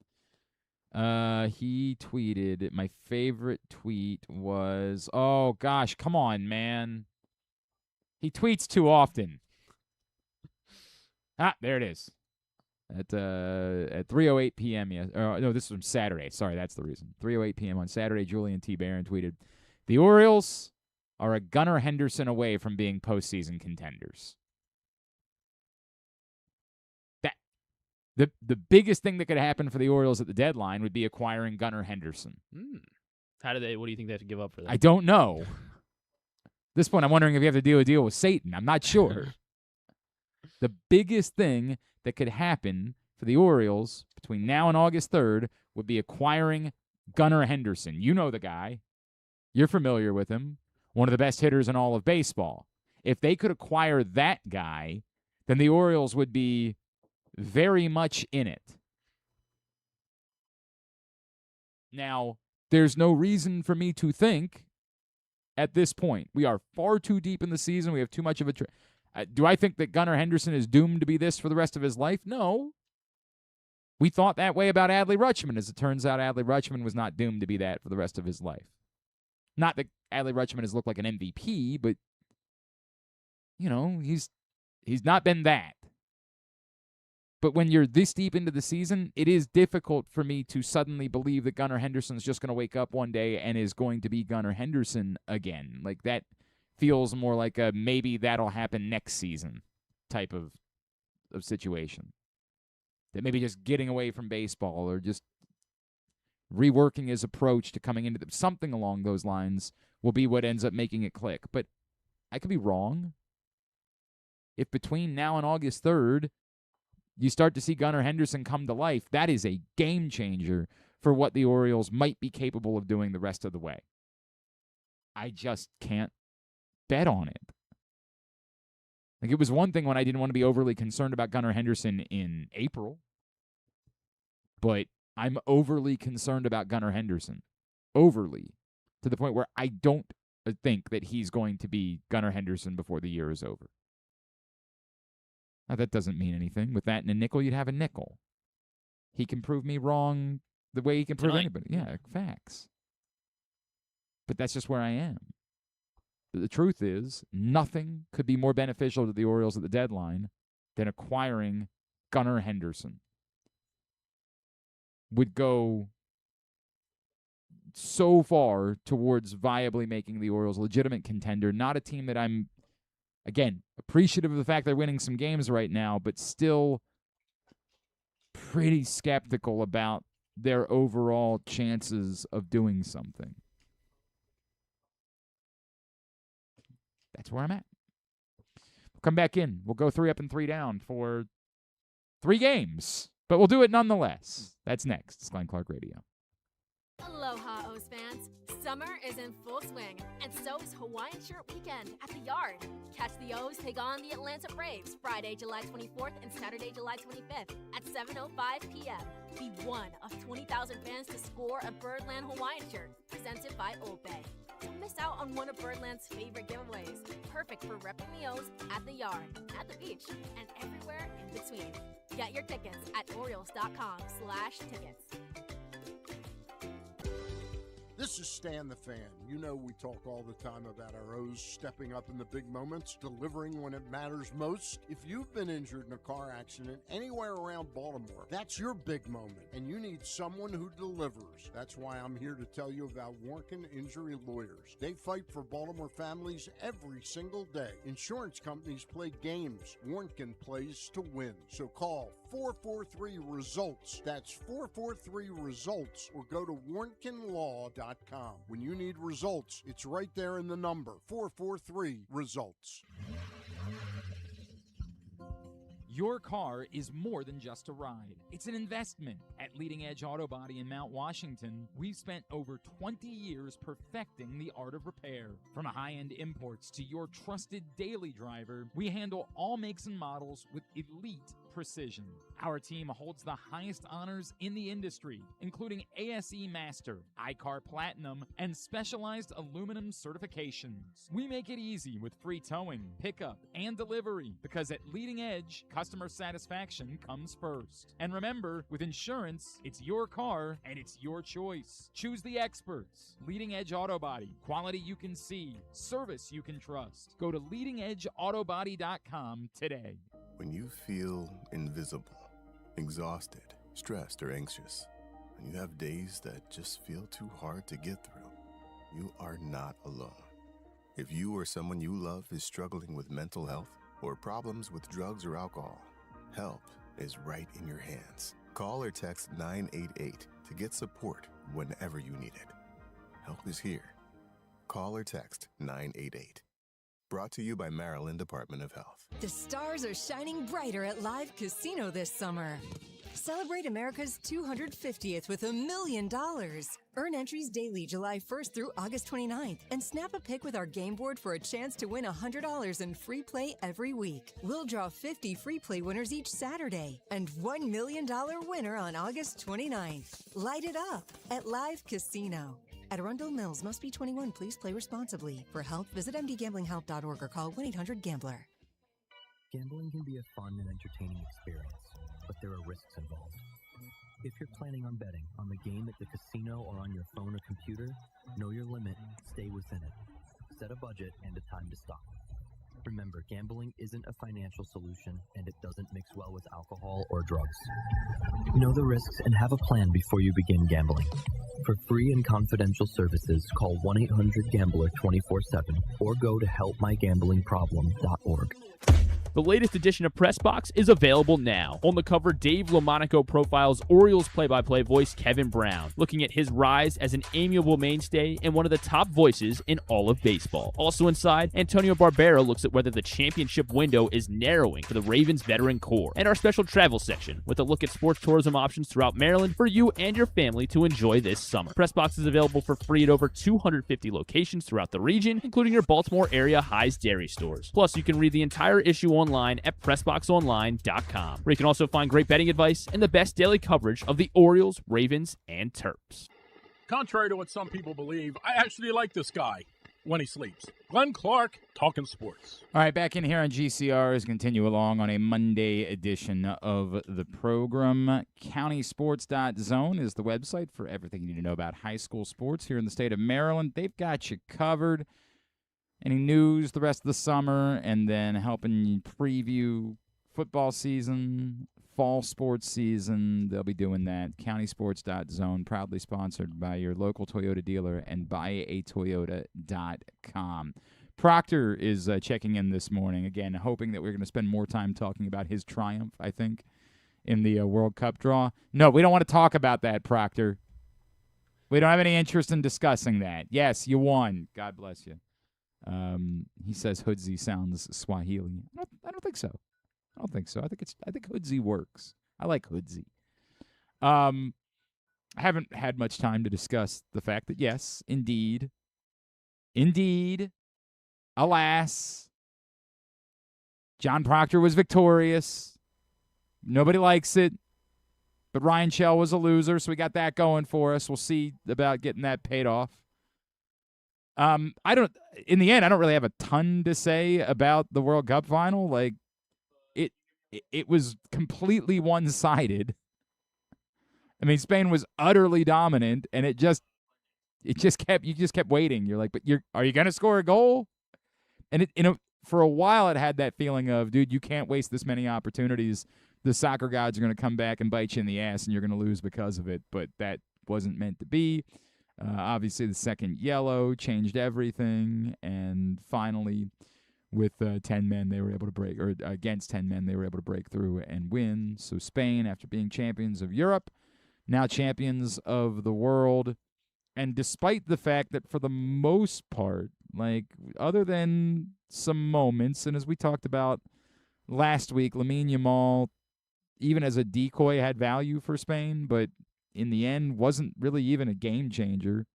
he tweeted, my favorite tweet was, oh gosh, come on, man. He tweets too often. There it is. At 3:08 p.m. No, this was from Saturday. Sorry, that's the reason. 3:08 p.m. on Saturday, Julian T. Barron tweeted, "The Orioles are a Gunnar Henderson away from being postseason contenders." That the biggest thing that could happen for the Orioles at the deadline would be acquiring Gunnar Henderson. What do you think they have to give up for that? I don't know. At this point, I'm wondering if you have to do a deal with Satan. I'm not sure. The biggest thing that could happen for the Orioles between now and August 3rd would be acquiring Gunnar Henderson. You know the guy. You're familiar with him. One of the best hitters in all of baseball. If they could acquire that guy, then the Orioles would be very much in it. Now, there's no reason for me to think at this point. We are far too deep in the season. We have too much of a... do I think that Gunnar Henderson is doomed to be this for the rest of his life? No. We thought that way about Adley Rutschman. As it turns out, Adley Rutschman was not doomed to be that for the rest of his life. Not that Adley Rutschman has looked like an MVP, but, you know, he's not been that. But when you're this deep into the season, it is difficult for me to suddenly believe that Gunnar Henderson's just going to wake up one day and is going to be Gunnar Henderson again. Like, that feels more like a maybe that'll happen next season type of situation. That maybe just getting away from baseball or just reworking his approach to coming into something along those lines will be what ends up making it click. But I could be wrong. If between now and August 3rd, you start to see Gunnar Henderson come to life, that is a game changer for what the Orioles might be capable of doing the rest of the way. I just can't bet on it. Like, it was one thing when I didn't want to be overly concerned about Gunnar Henderson in April, but I'm overly concerned about Gunnar Henderson. Overly. To the point where I don't think that he's going to be Gunnar Henderson before the year is over. Now, that doesn't mean anything. With that and a nickel, you'd have a nickel. he can prove me wrong the way he can prove Tonight. anybody. Yeah, facts. But that's just where I am. The truth is, nothing could be more beneficial to the Orioles at the deadline than acquiring Gunnar Henderson. Would go so far towards viably making the Orioles a legitimate contender, not a team that I'm, again, appreciative of the fact they're winning some games right now, but still pretty skeptical about their overall chances of doing something. That's where I'm at. We'll come back in. We'll go 3 up and 3 down for 3 games, but we'll do it nonetheless. That's next. It's Glenn Clark Radio. Aloha, O's fans. Summer is in full swing, and so is Hawaiian Shirt Weekend at the Yard. Catch the O's take on the Atlanta Braves Friday, July 24th and Saturday, July 25th at 7:05 p.m. Be one of 20,000 fans to score a Birdland Hawaiian shirt presented by Old Bay. Don't miss out on one of Birdland's favorite giveaways. Perfect for repping the O's at the Yard, at the beach, and everywhere in between. Get your tickets at Orioles.com/tickets. This is Stan the Fan. You know we talk all the time about our O's stepping up in the big moments, delivering when it matters most. If you've been injured in a car accident anywhere around Baltimore, that's your big moment, and you need someone who delivers. That's why I'm here to tell you about Warnken Injury Lawyers. They fight for Baltimore families every single day. Insurance companies play games. Warnken plays to win. So call 443-RESULTS. That's 443-RESULTS, or go to warnkenlaw.com. When you need results, it's right there in the number, 443-RESULTS. Your car is more than just a ride. It's an investment. At Leading Edge Auto Body in Mount Washington, we've spent over 20 years perfecting the art of repair. From high-end imports to your trusted daily driver, we handle all makes and models with elite precision. Our team holds the highest honors in the industry, including ASE Master, iCar Platinum, and specialized aluminum certifications. We make it easy with free towing, pickup, and delivery, because at Leading Edge, customer satisfaction comes first. And remember, with insurance, it's your car and it's your choice. Choose the experts. Leading Edge Auto Body. Quality you can see. Service you can trust. Go to leadingedgeautobody.com today. When you feel invisible, exhausted, stressed, or anxious, when you have days that just feel too hard to get through, you are not alone. If you or someone you love is struggling with mental health or problems with drugs or alcohol, help is right in your hands. Call or text 988 to get support whenever you need it. Help is here. Call or text 988. Brought to you by Maryland Department of Health. The stars are shining brighter at Live Casino this summer. Celebrate America's 250th with $1 million. Earn entries daily July 1st through August 29th and snap a pic with our game board for a chance to win $100 in free play every week. We'll draw 50 free play winners each Saturday and $1 million winner on August 29th. Light it up at Live Casino. At Arundel Mills, must be 21. Please play responsibly. For help, visit mdgamblinghelp.org or call 1-800-GAMBLER. Gambling can be a fun and entertaining experience, but there are risks involved. If you're planning on betting on the game at the casino or on your phone or computer, know your limit, stay within it. Set a budget and a time to stop. Remember, gambling isn't a financial solution, and it doesn't mix well with alcohol or drugs. Know the risks and have a plan before you begin gambling. For free and confidential services, call 1-800-GAMBLER 24/7 or go to helpmygamblingproblem.org. The latest edition of Press Box is available now. On the cover, Dave LaMonaco profiles Orioles play-by-play voice Kevin Brown, looking at his rise as an amiable mainstay and one of the top voices in all of baseball. Also inside, Antonio Barbera looks at whether the championship window is narrowing for the Ravens veteran core, and our special travel section with a look at sports tourism options throughout Maryland for you and your family to enjoy this summer. Press Box is available for free at over 250 locations throughout the region, including your Baltimore area High's Dairy stores. Plus, you can read the entire issue online at PressBoxOnline.com, where you can also find great betting advice and the best daily coverage of the Orioles, Ravens, and Terps. Contrary to what some people believe, I actually like this guy. when he sleeps. Glenn Clark, Talking Sports. All right, back in here on GCR as continue along on a Monday edition of the program. CountySports.zone is the website for everything you need to know about high school sports here in the state of Maryland. They've got you covered. Any news the rest of the summer, and then helping you preview football season, fall sports season. They'll be doing that. CountySports.zone, proudly sponsored by your local Toyota dealer and buyatoyota.com. Proctor is checking in this morning, again, hoping that we're going to spend more time talking about his triumph, I think, in the World Cup draw. No, we don't want to talk about that, Proctor. We don't have any interest in discussing that. Yes, you won. God bless you. He says Hoodsy sounds Swahili. I don't think so. I think Hoodsy works. I like Hoodsy. I haven't had much time to discuss the fact that yes, indeed, alas, John Proctor was victorious. Nobody likes it, but Ryan Shell was a loser, so we got that going for us. We'll see about getting that paid off. In the end, I don't really have a ton to say about the World Cup final. Like, it was completely one-sided. I mean, Spain was utterly dominant, and you just kept waiting. You're like, but are you going to score a goal? And for a while, it had that feeling of, dude, you can't waste this many opportunities. The soccer gods are going to come back and bite you in the ass, and you're going to lose because of it. But that wasn't meant to be. Obviously, the second yellow changed everything, and finally, with 10 men, they were able to break, or against 10 men, they were able to break through and win. So Spain, after being champions of Europe, now champions of the world. And despite the fact that for the most part, like, other than some moments, and as we talked about last week, Lamine Yamal, even as a decoy, had value for Spain, but in the end wasn't really even a game changer.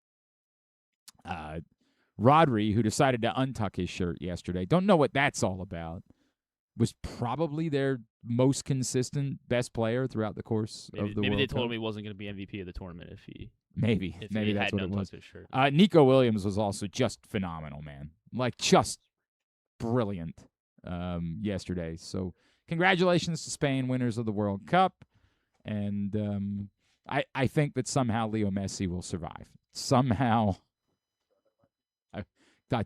Rodri, who decided to untuck his shirt yesterday, don't know what that's all about, was probably their most consistent, best player throughout the course of the World Cup. Maybe they told him he wasn't going to be MVP of the tournament if he Maybe that's what it was. His shirt. Nico Williams was also just phenomenal, man. Like, just brilliant yesterday. So congratulations to Spain, winners of the World Cup. And I think that somehow Leo Messi will survive. Somehow.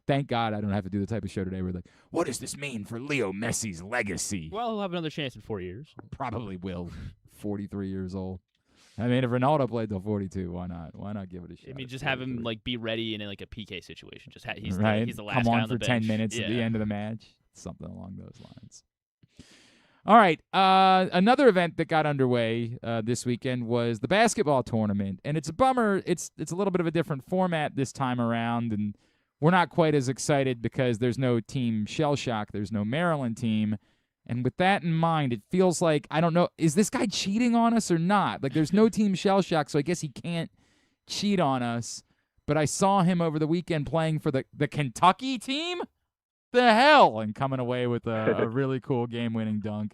Thank God I don't have to do the type of show today where like, what does this mean for Leo Messi's legacy? Well, he'll have another chance in 4 years. Probably will. 43 years old. I mean, if Ronaldo played till 42, why not? Why not give it a shot? I mean, just have him like be ready in like a PK situation. Just he's right? he's the last Come guy on on the for bench. 10 minutes yeah. at the end of the match. Something along those lines. All right. Another event that got underway this weekend was the basketball tournament, and it's a bummer. It's a little bit of a different format this time around, and we're not quite as excited because there's no team shell shock. There's no Maryland team. And with that in mind, it feels like, I don't know, is this guy cheating on us or not? Like, there's no team shell shock, so I guess he can't cheat on us. But I saw him over the weekend playing for the Kentucky team? The hell? And coming away with a really cool game-winning dunk.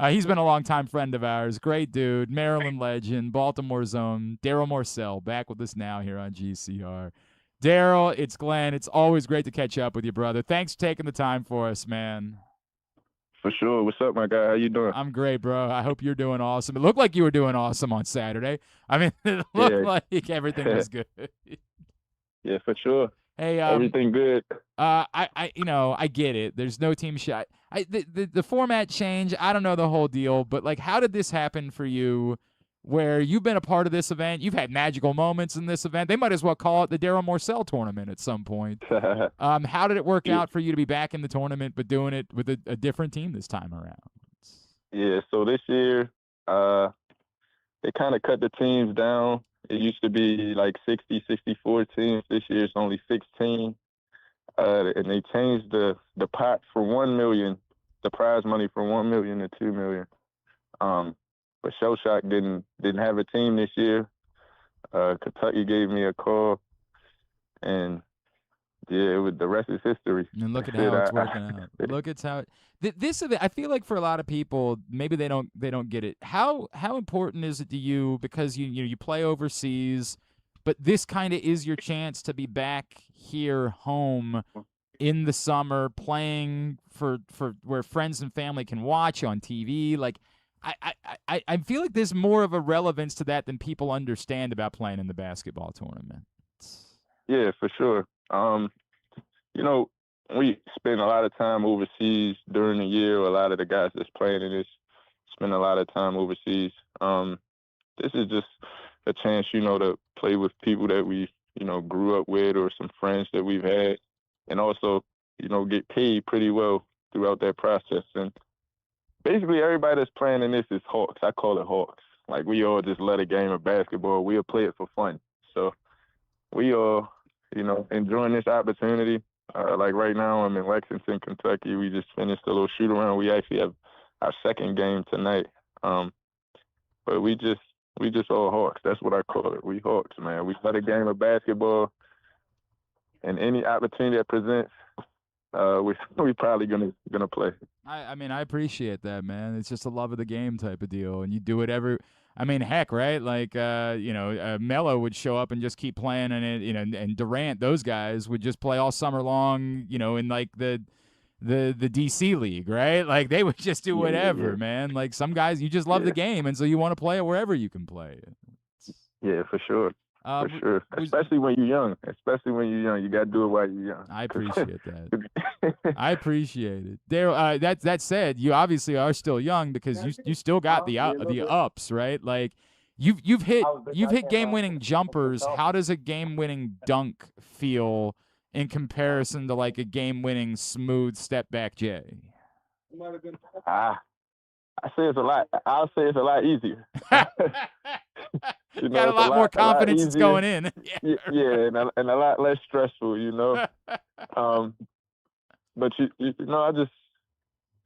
He's been a longtime friend of ours. Great dude, Maryland legend, Baltimore zone, Darryl Morsell, back with us now here on GCR. Darryl, it's Glenn. It's always great to catch up with you, brother. Thanks for taking the time for us, man. For sure. What's up, my guy? How you doing? I'm great, bro. I hope you're doing awesome. It looked like you were doing awesome on Saturday. I mean, it looked like everything was good. Yeah, for sure. Hey, everything good. I get it. There's no team shot. The format change. I don't know the whole deal, but like, how did this happen for you? Where you've been a part of this event, you've had magical moments in this event. They might as well call it the Darryl Morsell tournament at some point. How did it work out for you to be back in the tournament, but doing it with a different team this time around? Yeah, so this year, they kind of cut the teams down. It used to be like 60, 64 teams. This year it's only 16. And they changed the pot for $1 million, the prize money from $1 million to $2 million. But Shell Shock didn't have a team this year. Kentucky gave me a call, and yeah, the rest is history. And look at how it's working out. Look at how this event. I feel like for a lot of people, maybe they don't get it. How important is it to you because you play overseas, but this kind of is your chance to be back here home in the summer playing for where friends and family can watch on TV. Like, I feel like there's more of a relevance to that than people understand about playing in the basketball tournament. Yeah, for sure. You know, we spend a lot of time overseas during the year. A lot of the guys that's playing in this spend a lot of time overseas. This is just a chance, you know, to play with people that we, you know, grew up with or some friends that we've had, and also, you know, get paid pretty well throughout that process. And basically everybody that's playing in this is Hawks. I call it Hawks. Like, we all just love a game of basketball. We'll play it for fun. So we all, you know, enjoying this opportunity. Like right now, I'm in Lexington, Kentucky. We just finished a little shoot around. We actually have our second game tonight. But we just all Hawks. That's what I call it. We Hawks, man. We play a game of basketball, and any opportunity that presents, we probably gonna play. I mean, I appreciate that, man. It's just a love of the game type of deal, and you do it every. I mean, heck, right? Like, Melo would show up and just keep playing, and and Durant, those guys would just play all summer long, in like the DC league, right? Like, they would just do whatever, man. Like, some guys, you just love the game, and so you want to play it wherever you can play it. Yeah, for sure. For sure. Especially when you're young. You got to do it while you're young. I appreciate that. I appreciate it. Darryl, that said, you obviously are still young because you still got the ups, right? Like, you've hit game-winning jumpers. How does a game-winning dunk feel in comparison to like a game-winning smooth step-back J? I say it's a lot. I'll say it's a lot easier. You got a lot more confidence it's going in. Yeah, and a lot less stressful, But I just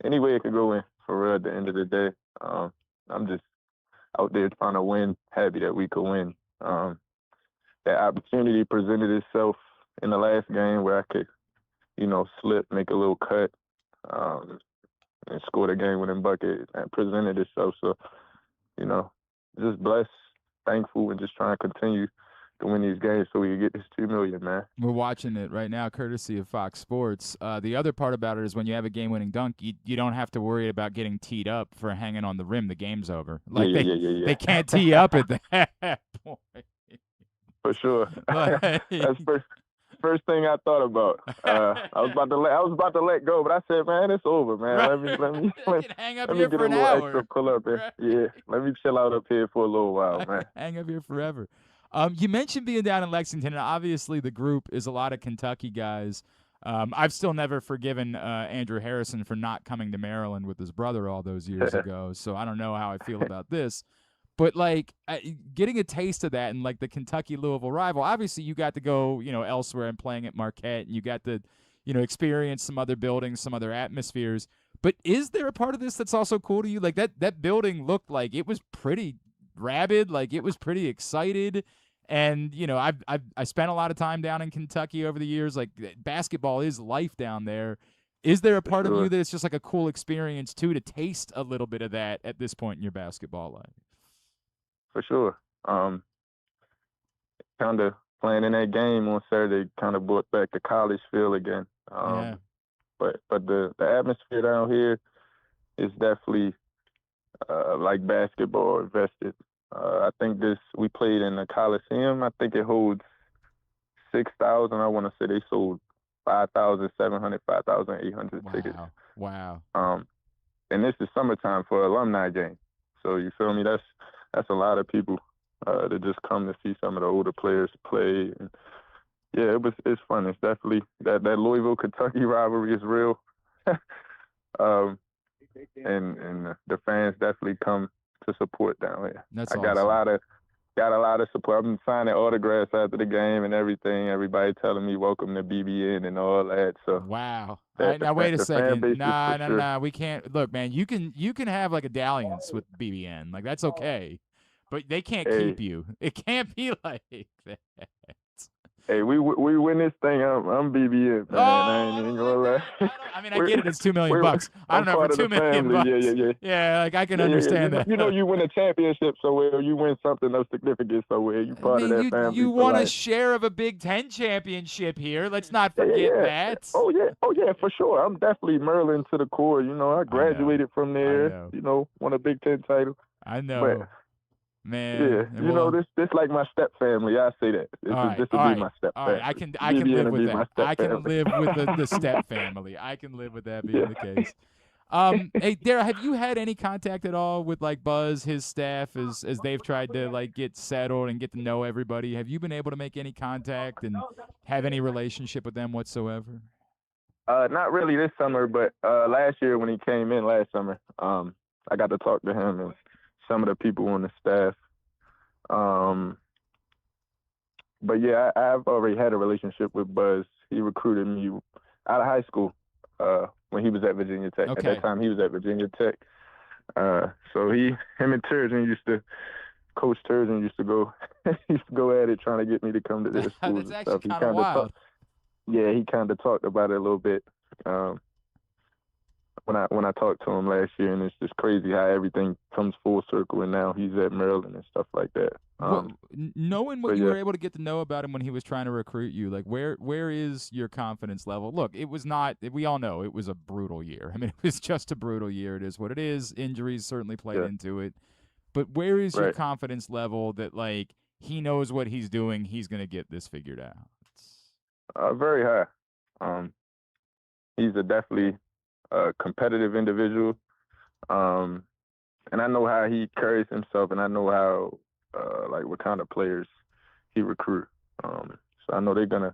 any way it could go in for real at the end of the day. I'm just out there trying to win, happy that we could win. That opportunity presented itself in the last game where I could, slip, make a little cut, and score the game-winning bucket, and presented itself. So, just blessed, thankful, and just trying to continue to win these games so we can get this $2 million, man. We're watching it right now, courtesy of Fox Sports. The other part about it is when you have a game-winning dunk, you don't have to worry about getting teed up for hanging on the rim. The game's over. Like they can't tee up at that point. For sure. That's first thing I thought about. I was about to let go, but I said, man, it's over, man. Right. Let me hang up let here me get for a an little hour. extra pull up here. Yeah, let me chill out up here for a little while, man. Hang up here forever. You mentioned being down in Lexington, and obviously the group is a lot of Kentucky guys. I've still never forgiven Andrew Harrison for not coming to Maryland with his brother all those years ago, so I don't know how I feel about this. But, like, getting a taste of that and, like, the Kentucky-Louisville rival, obviously you got to go, elsewhere and playing at Marquette, and you got to, experience some other buildings, some other atmospheres. But is there a part of this that's also cool to you? Like, that building looked like it was pretty rabid, like it was pretty excited. And, I spent a lot of time down in Kentucky over the years. Like, basketball is life down there. Is there a part of you that it's just like a cool experience, too, to taste a little bit of that at this point in your basketball life? For sure. Kind of playing in that game on Saturday kind of brought back the college feel again. But the atmosphere down here is definitely like basketball invested. I think we played in the Coliseum. I think it holds 6,000. I want to say they sold 5,700, 5,800 tickets. Wow. And this is summertime for alumni game. So you feel me? That's a lot of people to just come to see some of the older players play. And yeah, it's fun. It's definitely that Louisville Kentucky rivalry is real, and the fans definitely come to support down here. That's got a lot of support. I've been signing autographs after the game and everything. Everybody telling me welcome to BBN and all that. So wow. All right, now wait a second. Nah. We can't. Look, man, you can have like a dalliance with BBN. Like, that's okay. But they can't keep you. It can't be like that. Hey, we win this thing. I'm BBN, man. I ain't even gonna lie. I mean, I get it. It's $2 million. I I'm don't know, for part of the $2 million. family. Yeah, like I can Yeah. understand that. You know, you win a championship somewhere, you win something of significance somewhere. You part of that family. You for won a life. share of a Big Ten championship here. Let's not Yeah, forget yeah. that. Oh yeah, for sure. I'm definitely Merlin to the core. You know, I graduated from there. You know, won a Big Ten title. I know. But, man. Yeah, you know, this like my step family. I say that. This will be my step family. I can live with that. I can family. live with the step family. I can live with that being the case. Hey, Darryl, have you had any contact at all with like Buzz, his staff, as they've tried to like get settled and get to know everybody? Have you been able to make any contact and have any relationship with them whatsoever? Not really this summer, but last year when he came in last summer, I got to talk to him and some of the people on the staff. But yeah, I've already had a relationship with Buzz. He recruited me out of high school when he was at Virginia Tech. Okay. At that time, he was at Virginia Tech. So him and Coach Turgeon used to go at it trying to get me to come to their schools. That's and actually stuff. kind of wild. He kind of talked about it a little bit when I talked to him last year, and it's just crazy how everything comes full circle, and now he's at Maryland and stuff like that. Knowing what you were able to get to know about him when he was trying to recruit you, like where is your confidence level? Look, it was not. We all know it was a brutal year. I mean, it was just a brutal year. It is what it is. Injuries certainly played into it. But where is your confidence level that like he knows what he's doing? He's going to get this figured out. Very high. He's definitely a competitive individual, and I know how he carries himself, and I know how like what kind of players he recruit. So I know they're gonna,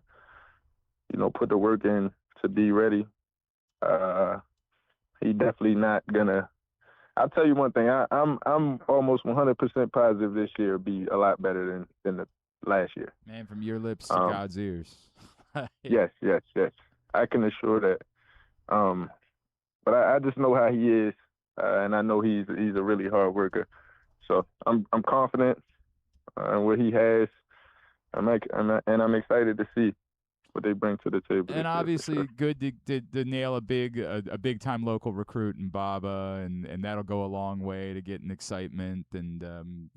put the work in to be ready. He definitely not gonna. I'll tell you one thing. I'm almost 100% positive this year will be a lot better than the last year. Man, from your lips to God's ears. Yes. I can assure that. But I just know how he is, and I know he's a really hard worker. So I'm confident in what he has. I'm excited to see what they bring to the table. And obviously, good to nail a big time local recruit in Baba, and that'll go a long way to getting excitement. And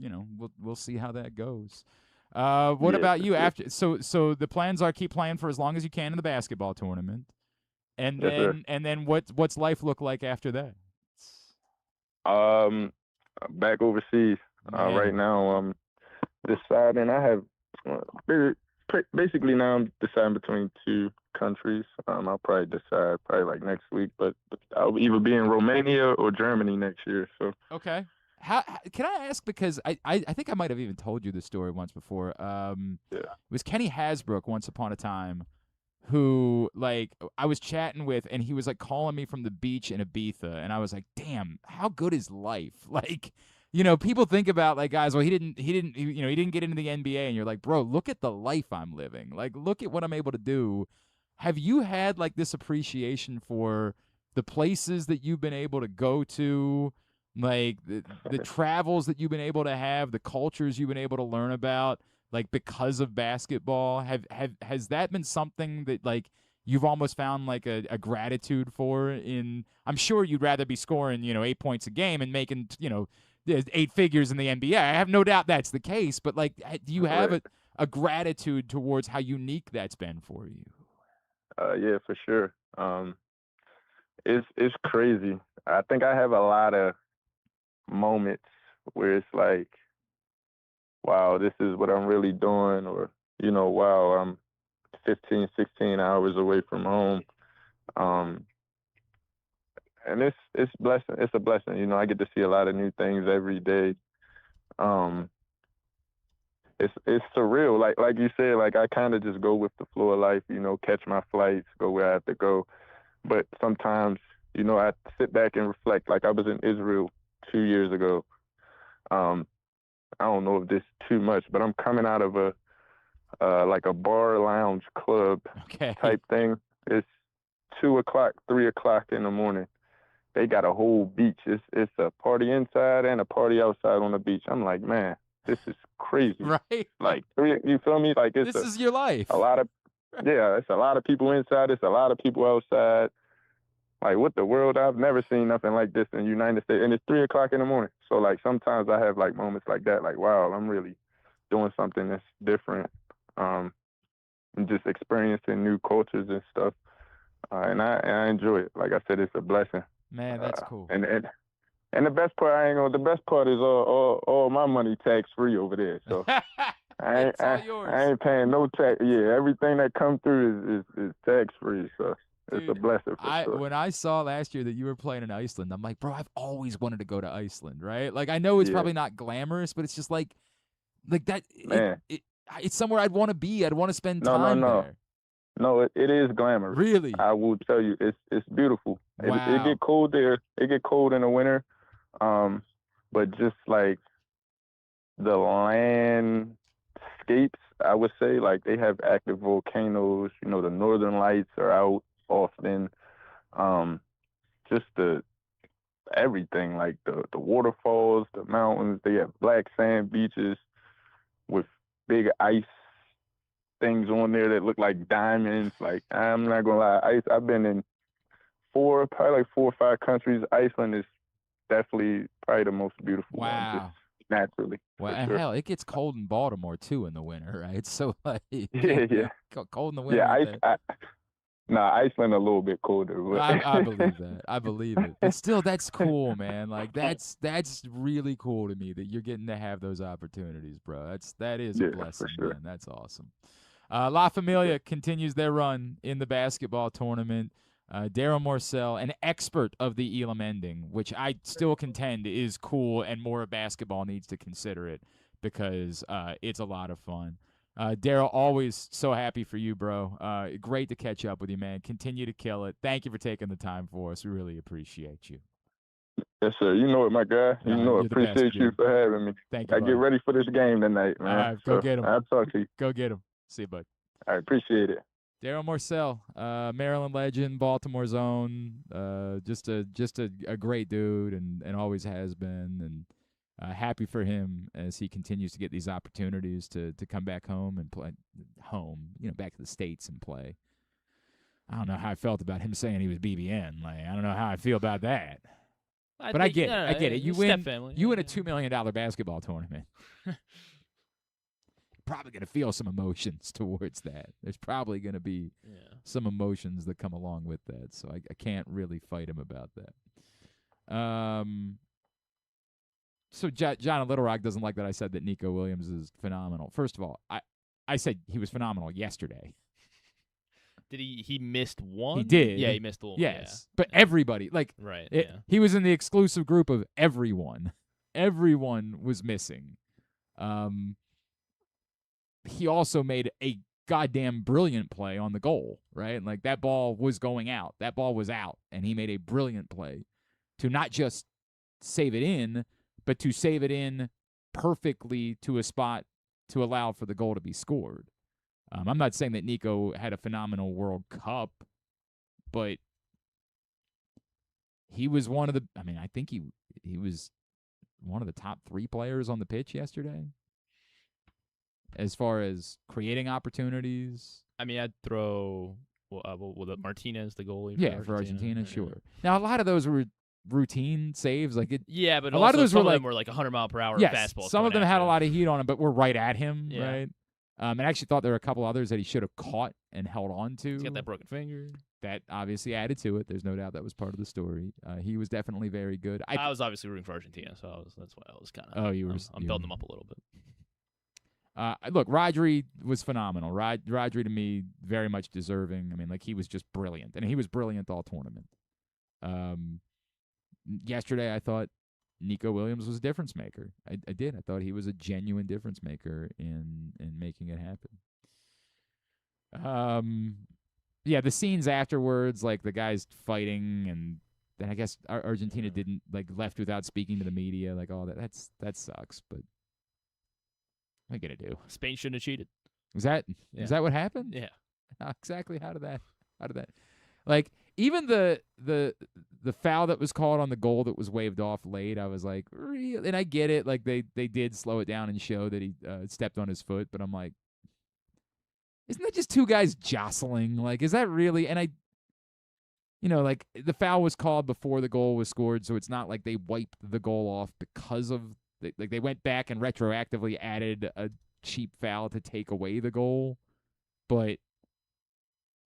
we'll see how that goes. What about you after? So the plans are keep playing for as long as you can in the basketball tournament, and then what's life look like after that? Back overseas right now. I'm deciding. I have basically now I'm deciding between two countries. I'll probably decide like next week, but I'll either be in Romania or Germany next year. So okay. How can I ask? Because I think I might have even told you this story once before. It was Kenny Hasbrook once upon a time, who like I was chatting with, and he was like calling me from the beach in Ibiza, and I was like, damn, how good is life? Like, people think about like guys, well, he didn't get into the NBA, and you're like, bro, look at the life I'm living. Like, look at what I'm able to do. Have you had like this appreciation for the places that you've been able to go to? Like the travels that you've been able to have, the cultures you've been able to learn about, like because of basketball, has that been something that like you've almost found like a gratitude for? I'm sure you'd rather be scoring 8 points a game and making 8 figures in the NBA. I have no doubt that's the case, but like, do you have a gratitude towards how unique that's been for you? Yeah, for sure. It's crazy. I think I have a lot of moments where it's like, wow, this is what I'm really doing, or wow, I'm 15, 16 hours away from home. And it's blessing. It's a blessing. I get to see a lot of new things every day. It's surreal. Like you said, like I kind of just go with the flow of life, catch my flights, go where I have to go. But sometimes, I sit back and reflect. Like I was in Israel 2 years ago. I don't know if this is too much, but I'm coming out of a like a bar lounge club type thing. It's 2 o'clock, 3 o'clock in the morning. They got a whole beach. It's a party inside and a party outside on the beach. I'm like, man, this is crazy. Right. Like, you feel me? Like, this is your life. A lot of, yeah, it's a lot of people inside. It's a lot of people outside. Like, what the world? I've never seen nothing like this in the United States. And it's 3 o'clock in the morning. So, like, sometimes I have, like, moments like that. Like, wow, I'm really doing something that's different. And just experiencing new cultures and stuff. And I enjoy it. Like I said, it's a blessing. Man, that's cool. And the best part, the best part is all my money tax free over there. So I ain't paying no tax. Yeah, everything that comes through is tax free. So it's a blessing for sure. When I saw last year that you were playing in Iceland, I'm like, bro, I've always wanted to go to Iceland, right? Like, I know it's probably not glamorous, but it's just like that. Man. It's somewhere I'd want to be. I'd want to spend time there. No, it is glamorous. Really? I will tell you, it's beautiful. Wow. It get cold there. It get cold in the winter. But just like the landscapes, I would say, like they have active volcanoes. You know, the northern lights are out often. Just everything, like the waterfalls, the mountains. They have black sand beaches with big ice things on there that look like diamonds. Like, I'm not gonna lie, I've been in probably 4 or 5 countries. Iceland is definitely probably the most beautiful one, just naturally. Well, and hell, it gets cold in Baltimore too in the winter, right? So like, yeah, cold in the winter. Yeah, Iceland a little bit colder. But. I believe that. I believe it. But still, that's cool, man. Like that's really cool to me that you're getting to have those opportunities, bro. That is a blessing, for sure. man. That's awesome. La Familia continues their run in the basketball tournament. Darryl Morsell, an expert of the Elam ending, which I still contend is cool, and more of basketball needs to consider it because it's a lot of fun. Darryl, always so happy for you, bro. Great to catch up with you, man. Continue to kill it. Thank you for taking the time for us. We really appreciate you. Yes, sir. You know it, my guy. You know it. Appreciate you for having me. Thank you, I get ready for this game tonight, man. All right, go get him. I'll talk to you. Go get him. See you, bud. I appreciate it. Darryl Morsell, Maryland legend, Baltimore's own, just a great dude, and always has been, and happy for him as he continues to get these opportunities to come back home and play back to the States and play. I don't know how I felt about him saying he was BBN. Like, I don't know how I feel about that. But I get it. I get it. You win a $2 million basketball tournament. Probably going to feel some emotions towards that. There's probably going to be some emotions that come along with that. So I can't really fight him about that. So John Little Rock doesn't like that I said that Nico Williams is phenomenal. First of all, I said he was phenomenal yesterday. Did he missed one? He did. Yeah, he missed one. Yes. But everybody, he was in the exclusive group of everyone. Everyone was missing. He also made a goddamn brilliant play on the goal, right? Like, that ball was going out. That ball was out, and he made a brilliant play to not just save it in, but to save it in perfectly to a spot to allow for the goal to be scored. I'm not saying that Nico had a phenomenal World Cup, but he was I think he was one of the top 3 players on the pitch yesterday as far as creating opportunities. I mean, I'd throw Martinez, the goalie. For Argentina, sure. Now, a lot of those were routine saves, but a lot of those were like 100 mile per hour fastballs. Some of them had a lot of heat on them, but were right at him, right? And I actually thought there were a couple others that he should have caught and held on to. He's got that broken finger. That obviously added to it. There's no doubt that was part of the story. He was definitely very good. I was obviously rooting for Argentina, so that's why I was kind of. Oh, you were. I'm building them up a little bit. Look, Rodri was phenomenal. Rodri to me very much deserving. I mean, like, he was just brilliant, and he was brilliant all tournament. Yesterday, I thought Nico Williams was a difference maker. I did. I thought he was a genuine difference maker in making it happen. The scenes afterwards, like the guys fighting, and then I guess Argentina didn't left without speaking to the media, that sucks. But what are you gonna do? Spain shouldn't have cheated. Is that what happened? Yeah. Exactly. How did that? Like, even the the foul that was called on the goal that was waved off late, I was like, really? And I get it. Like, they did slow it down and show that he stepped on his foot. But I'm like, isn't that just two guys jostling? Like, is that really? And like, the foul was called before the goal was scored, so it's not like they wiped the goal off because of they went back and retroactively added a cheap foul to take away the goal. But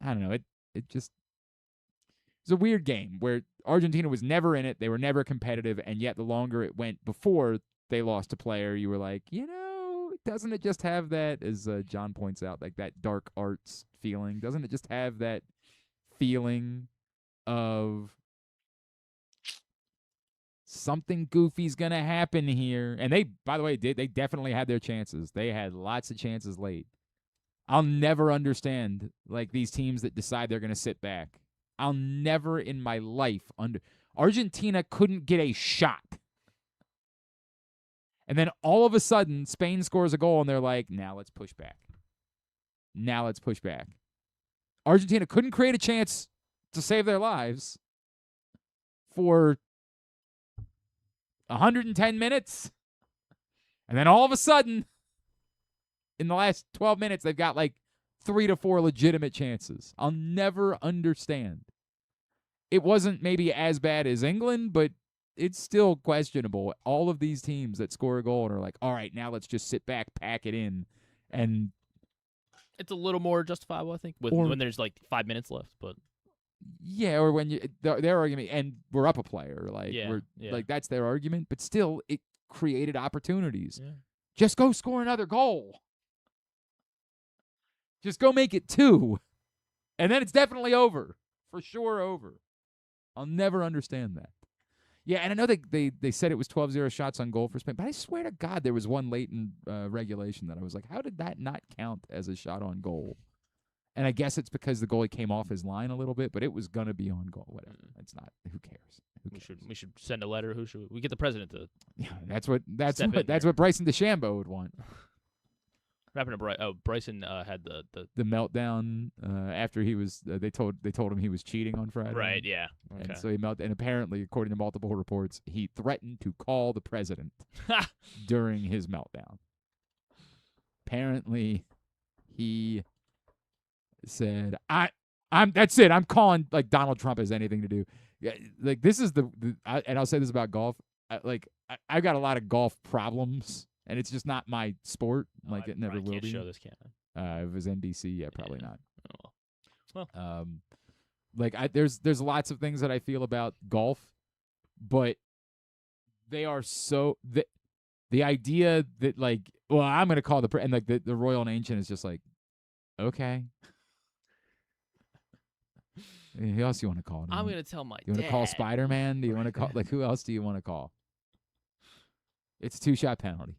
I don't know. It just it's a weird game where Argentina was never in it. They were never competitive, and yet the longer it went before they lost a player, you were like, doesn't it just have that, as John points out, like that dark arts feeling? Doesn't it just have that feeling of something goofy's going to happen here? And they, by the way, they definitely had their chances. They had lots of chances late. I'll never understand, like, these teams that decide they're going to sit back. I'll never in my life Argentina couldn't get a shot. And then all of a sudden, Spain scores a goal, and they're like, now let's push back. Argentina couldn't create a chance to save their lives for 110 minutes. And then all of a sudden, in the last 12 minutes, they've got like 3 to 4 legitimate chances. I'll never understand. It wasn't maybe as bad as England, but it's still questionable. All of these teams that score a goal and are like, all right, now let's just sit back, pack it in. And it's a little more justifiable, I think, when there's like 5 minutes left. But yeah, or when their argument, and we're up a player, like like that's their argument, but still it created opportunities. Yeah. Just go score another goal. Just go make it 2. And then it's definitely over. For sure over. I'll never understand that. Yeah, and I know they said it was 12-0 shots on goal for Spain, but I swear to God there was one late in regulation that I was like, how did that not count as a shot on goal? And I guess it's because the goalie came off his line a little bit, but it was going to be on goal. Whatever. It's not. Who cares? We should send a letter. Who should we get the president to? Yeah, that's what Bryson DeChambeau would want. What happened to Bryson had the meltdown after he was they told him he was cheating on Friday. Right, yeah. Okay. And so he melted, and apparently, according to multiple reports, he threatened to call the president during his meltdown. Apparently, he said, that's it. I'm calling, like, Donald Trump has anything to do. Yeah, like, this is and I'll say this about golf. I've got a lot of golf problems. And it's just not my sport. Like, it never will be. Can't show this, can I? If it was NBC, yeah, probably not. Oh, well. There's lots of things that I feel about golf, but they are so the idea that, like, well, I'm gonna call and like the Royal and Ancient is just like, okay. Who else do you want to call? I'm gonna tell my dad. You want to call Spider-Man? Do you want to call, like, who else do you want to call? It's a 2-shot penalty.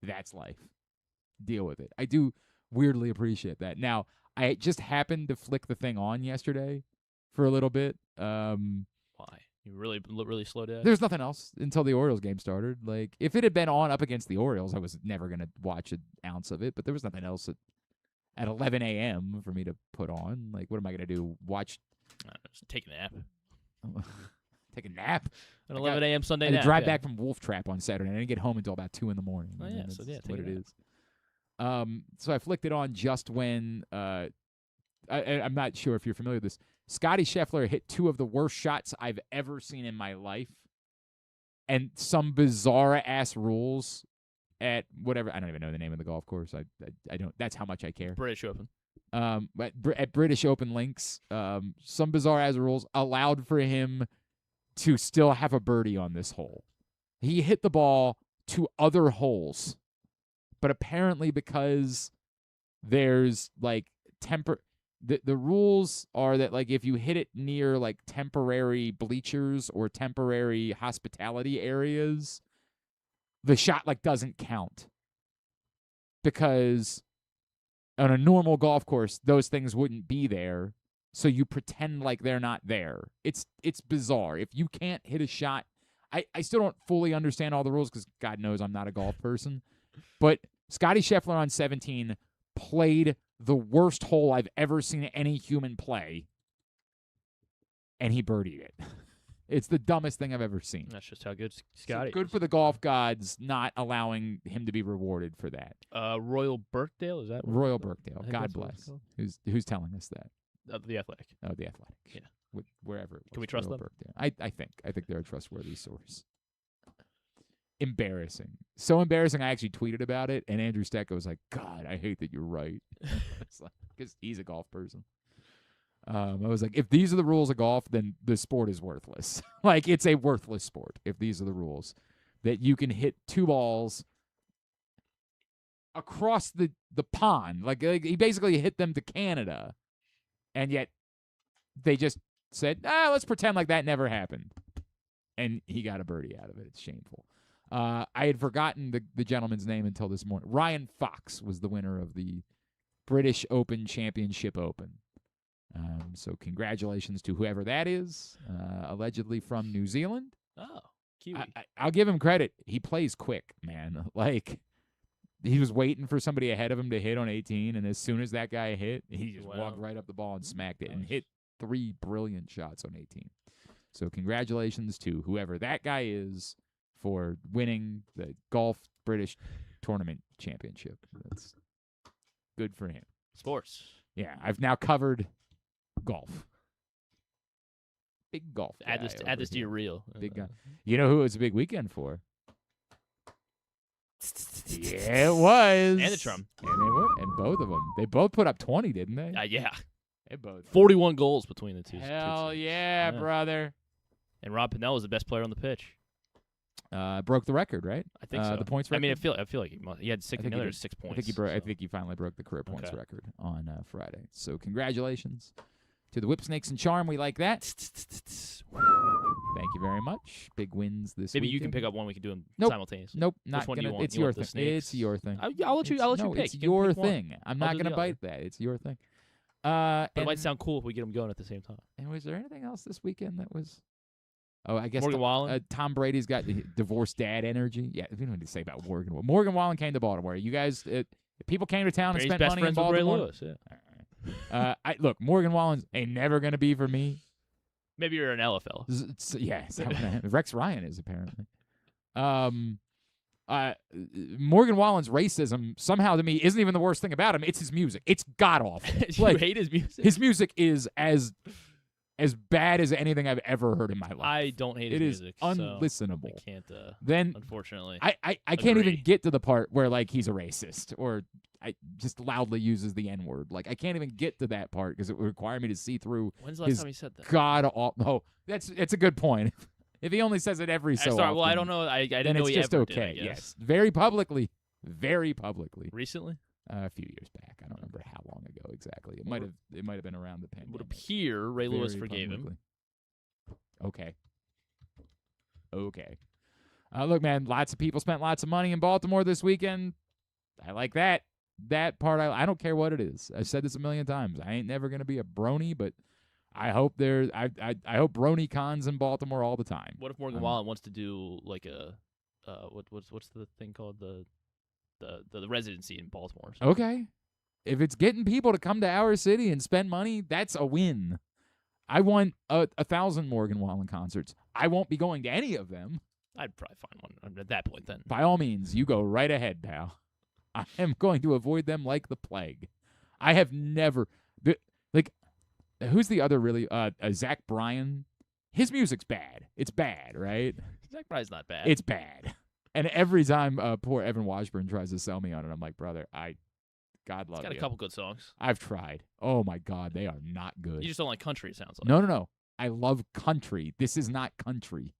That's life. Deal with it. I do weirdly appreciate that. Now, I just happened to flick the thing on yesterday for a little bit. Why? You really slowed down? There's nothing else until the Orioles game started. Like, if it had been on up against the Orioles, I was never going to watch an ounce of it, but there was nothing else at 11 a.m. for me to put on. Like, what am I going to do? Watch? Just take a nap. Take a nap? An 11 a.m. Sunday nap. nap. Drive back from Wolf Trap on Saturday. I didn't get home until about 2 in the morning. Oh, yeah, so yeah, what it is. So I flicked it on just when I'm not sure if you're familiar with this. Scotty Scheffler hit 2 of the worst shots I've ever seen in my life. And some bizarre-ass rules at whatever. I don't even know the name of the golf course. I don't. That's how much I care. British Open. At British Open links, some bizarre-ass rules allowed for him to still have a birdie on this hole. He hit the ball to other holes, but apparently because there's, like, the rules are that, like, if you hit it near, like, temporary bleachers or temporary hospitality areas, the shot, like, doesn't count. Because on a normal golf course, those things wouldn't be there. So you pretend like they're not there. It's bizarre. If you can't hit a shot, I still don't fully understand all the rules because God knows I'm not a golf person. But Scotty Scheffler on 17 played the worst hole I've ever seen any human play, and he birdied it. It's the dumbest thing I've ever seen. That's just how good Scotty. So good for the golf gods not allowing him to be rewarded for that. Royal Birkdale, is that Royal Birkdale? think God that's what it's bless. called. Who's telling us that? The Athletic. Oh, the Athletic. Yeah. Wherever. It was, Can we trust Royal them? Birkdale. I think they're a trustworthy source. Embarrassing. So embarrassing. I actually tweeted about it, and Andrew Stecco was like, "God, I hate that you're right." It's like, because he's a golf person. I was like, if these are the rules of golf, then the sport is worthless. Like, it's a worthless sport if these are the rules. That you can hit 2 balls across the pond. Like, he basically hit them to Canada, and yet they just said, let's pretend like that never happened. And he got a birdie out of it. It's shameful. I had forgotten the gentleman's name until this morning. Ryan Fox was the winner of the British Open Championship Open. So congratulations to whoever that is, allegedly from New Zealand. Oh, Kiwi. I'll give him credit. He plays quick, man. Like, he was waiting for somebody ahead of him to hit on 18, and as soon as that guy hit, he just walked right up the ball and smacked it and hit 3 brilliant shots on 18. So congratulations to whoever that guy is for winning the Golf British Tournament Championship. That's good for him. Sports. Yeah, I've now covered golf. Big golf guy. Add this to your reel. Big guy. You know who it was a big weekend for? Yeah, it was. And the Trump. And both of them. They both put up 20, didn't they? Yeah. They both. 41 goals between the two. Hell yeah, brother. And Rob Pennell was the best player on the pitch. Broke the record, right? I think so. The points record. I mean, I feel like he had another 6 points. I think he finally broke the career points record on Friday. So congratulations to the Whipsnakes and Charm. We like that. Thank you very much. Big wins this week. Maybe you can pick up one. We can do them simultaneously. Nope, Which not one gonna. do you want? It's You your want the thing. snakes? It's your thing. I'll let you pick. It's You can your pick one. thing. I'm I'll not do gonna the bite other. that. It's your thing. But it might sound cool if we get them going at the same time. And was there anything else this weekend that was? Oh, I guess Morgan Wallen? Tom Brady's got the divorced dad energy. Yeah, we don't need to say about Morgan. Morgan Wallen came to Baltimore. You guys, if people came to town and Brady's spent best money in friends with Baltimore. Ray Lewis. Yeah. Look, Morgan Wallen ain't never gonna be for me. Maybe you're an LFL. Rex Ryan is apparently. Morgan Wallen's racism somehow to me isn't even the worst thing about him. It's his music. It's god awful. You hate his music? His music is as bad as anything I've ever heard in my life. I don't hate his music. It is unlistenable. I can't. Then unfortunately, I can't even get to the part where like he's a racist or I just loudly uses the N-word. Like I can't even get to that part because it would require me to see through. When's the last time he said that? No, it's a good point. If he only says it every so often. Well, I don't know. I didn't know it's he just ever okay. did, I guess. Yes, very publicly. Recently? A few years back. I don't remember how long ago exactly. It might have been around the pandemic. Would appear Ray Lewis forgave him. Okay. Look, man, lots of people spent lots of money in Baltimore this weekend. I like that. That part, I don't care what it is. I've said this a million times. I ain't never going to be a brony, but I hope I hope brony cons in Baltimore all the time. What if Morgan Wallen wants to do like a what's the thing called the residency in Baltimore? Okay. If it's getting people to come to our city and spend money, that's a win. I want 1,000 Morgan Wallen concerts. I won't be going to any of them. I'd probably find one at that point then. By all means, you go right ahead, pal. I am going to avoid them like the plague. I have never who's the other really Zach Bryan? His music's bad. It's bad, right? Zach Bryan's not bad. It's bad. And every time poor Evan Washburn tries to sell me on it, I'm like, brother, God love you. He's got a couple good songs. I've tried. Oh my God, they are not good. You just don't like country, it sounds like. No. I love country. This is not country.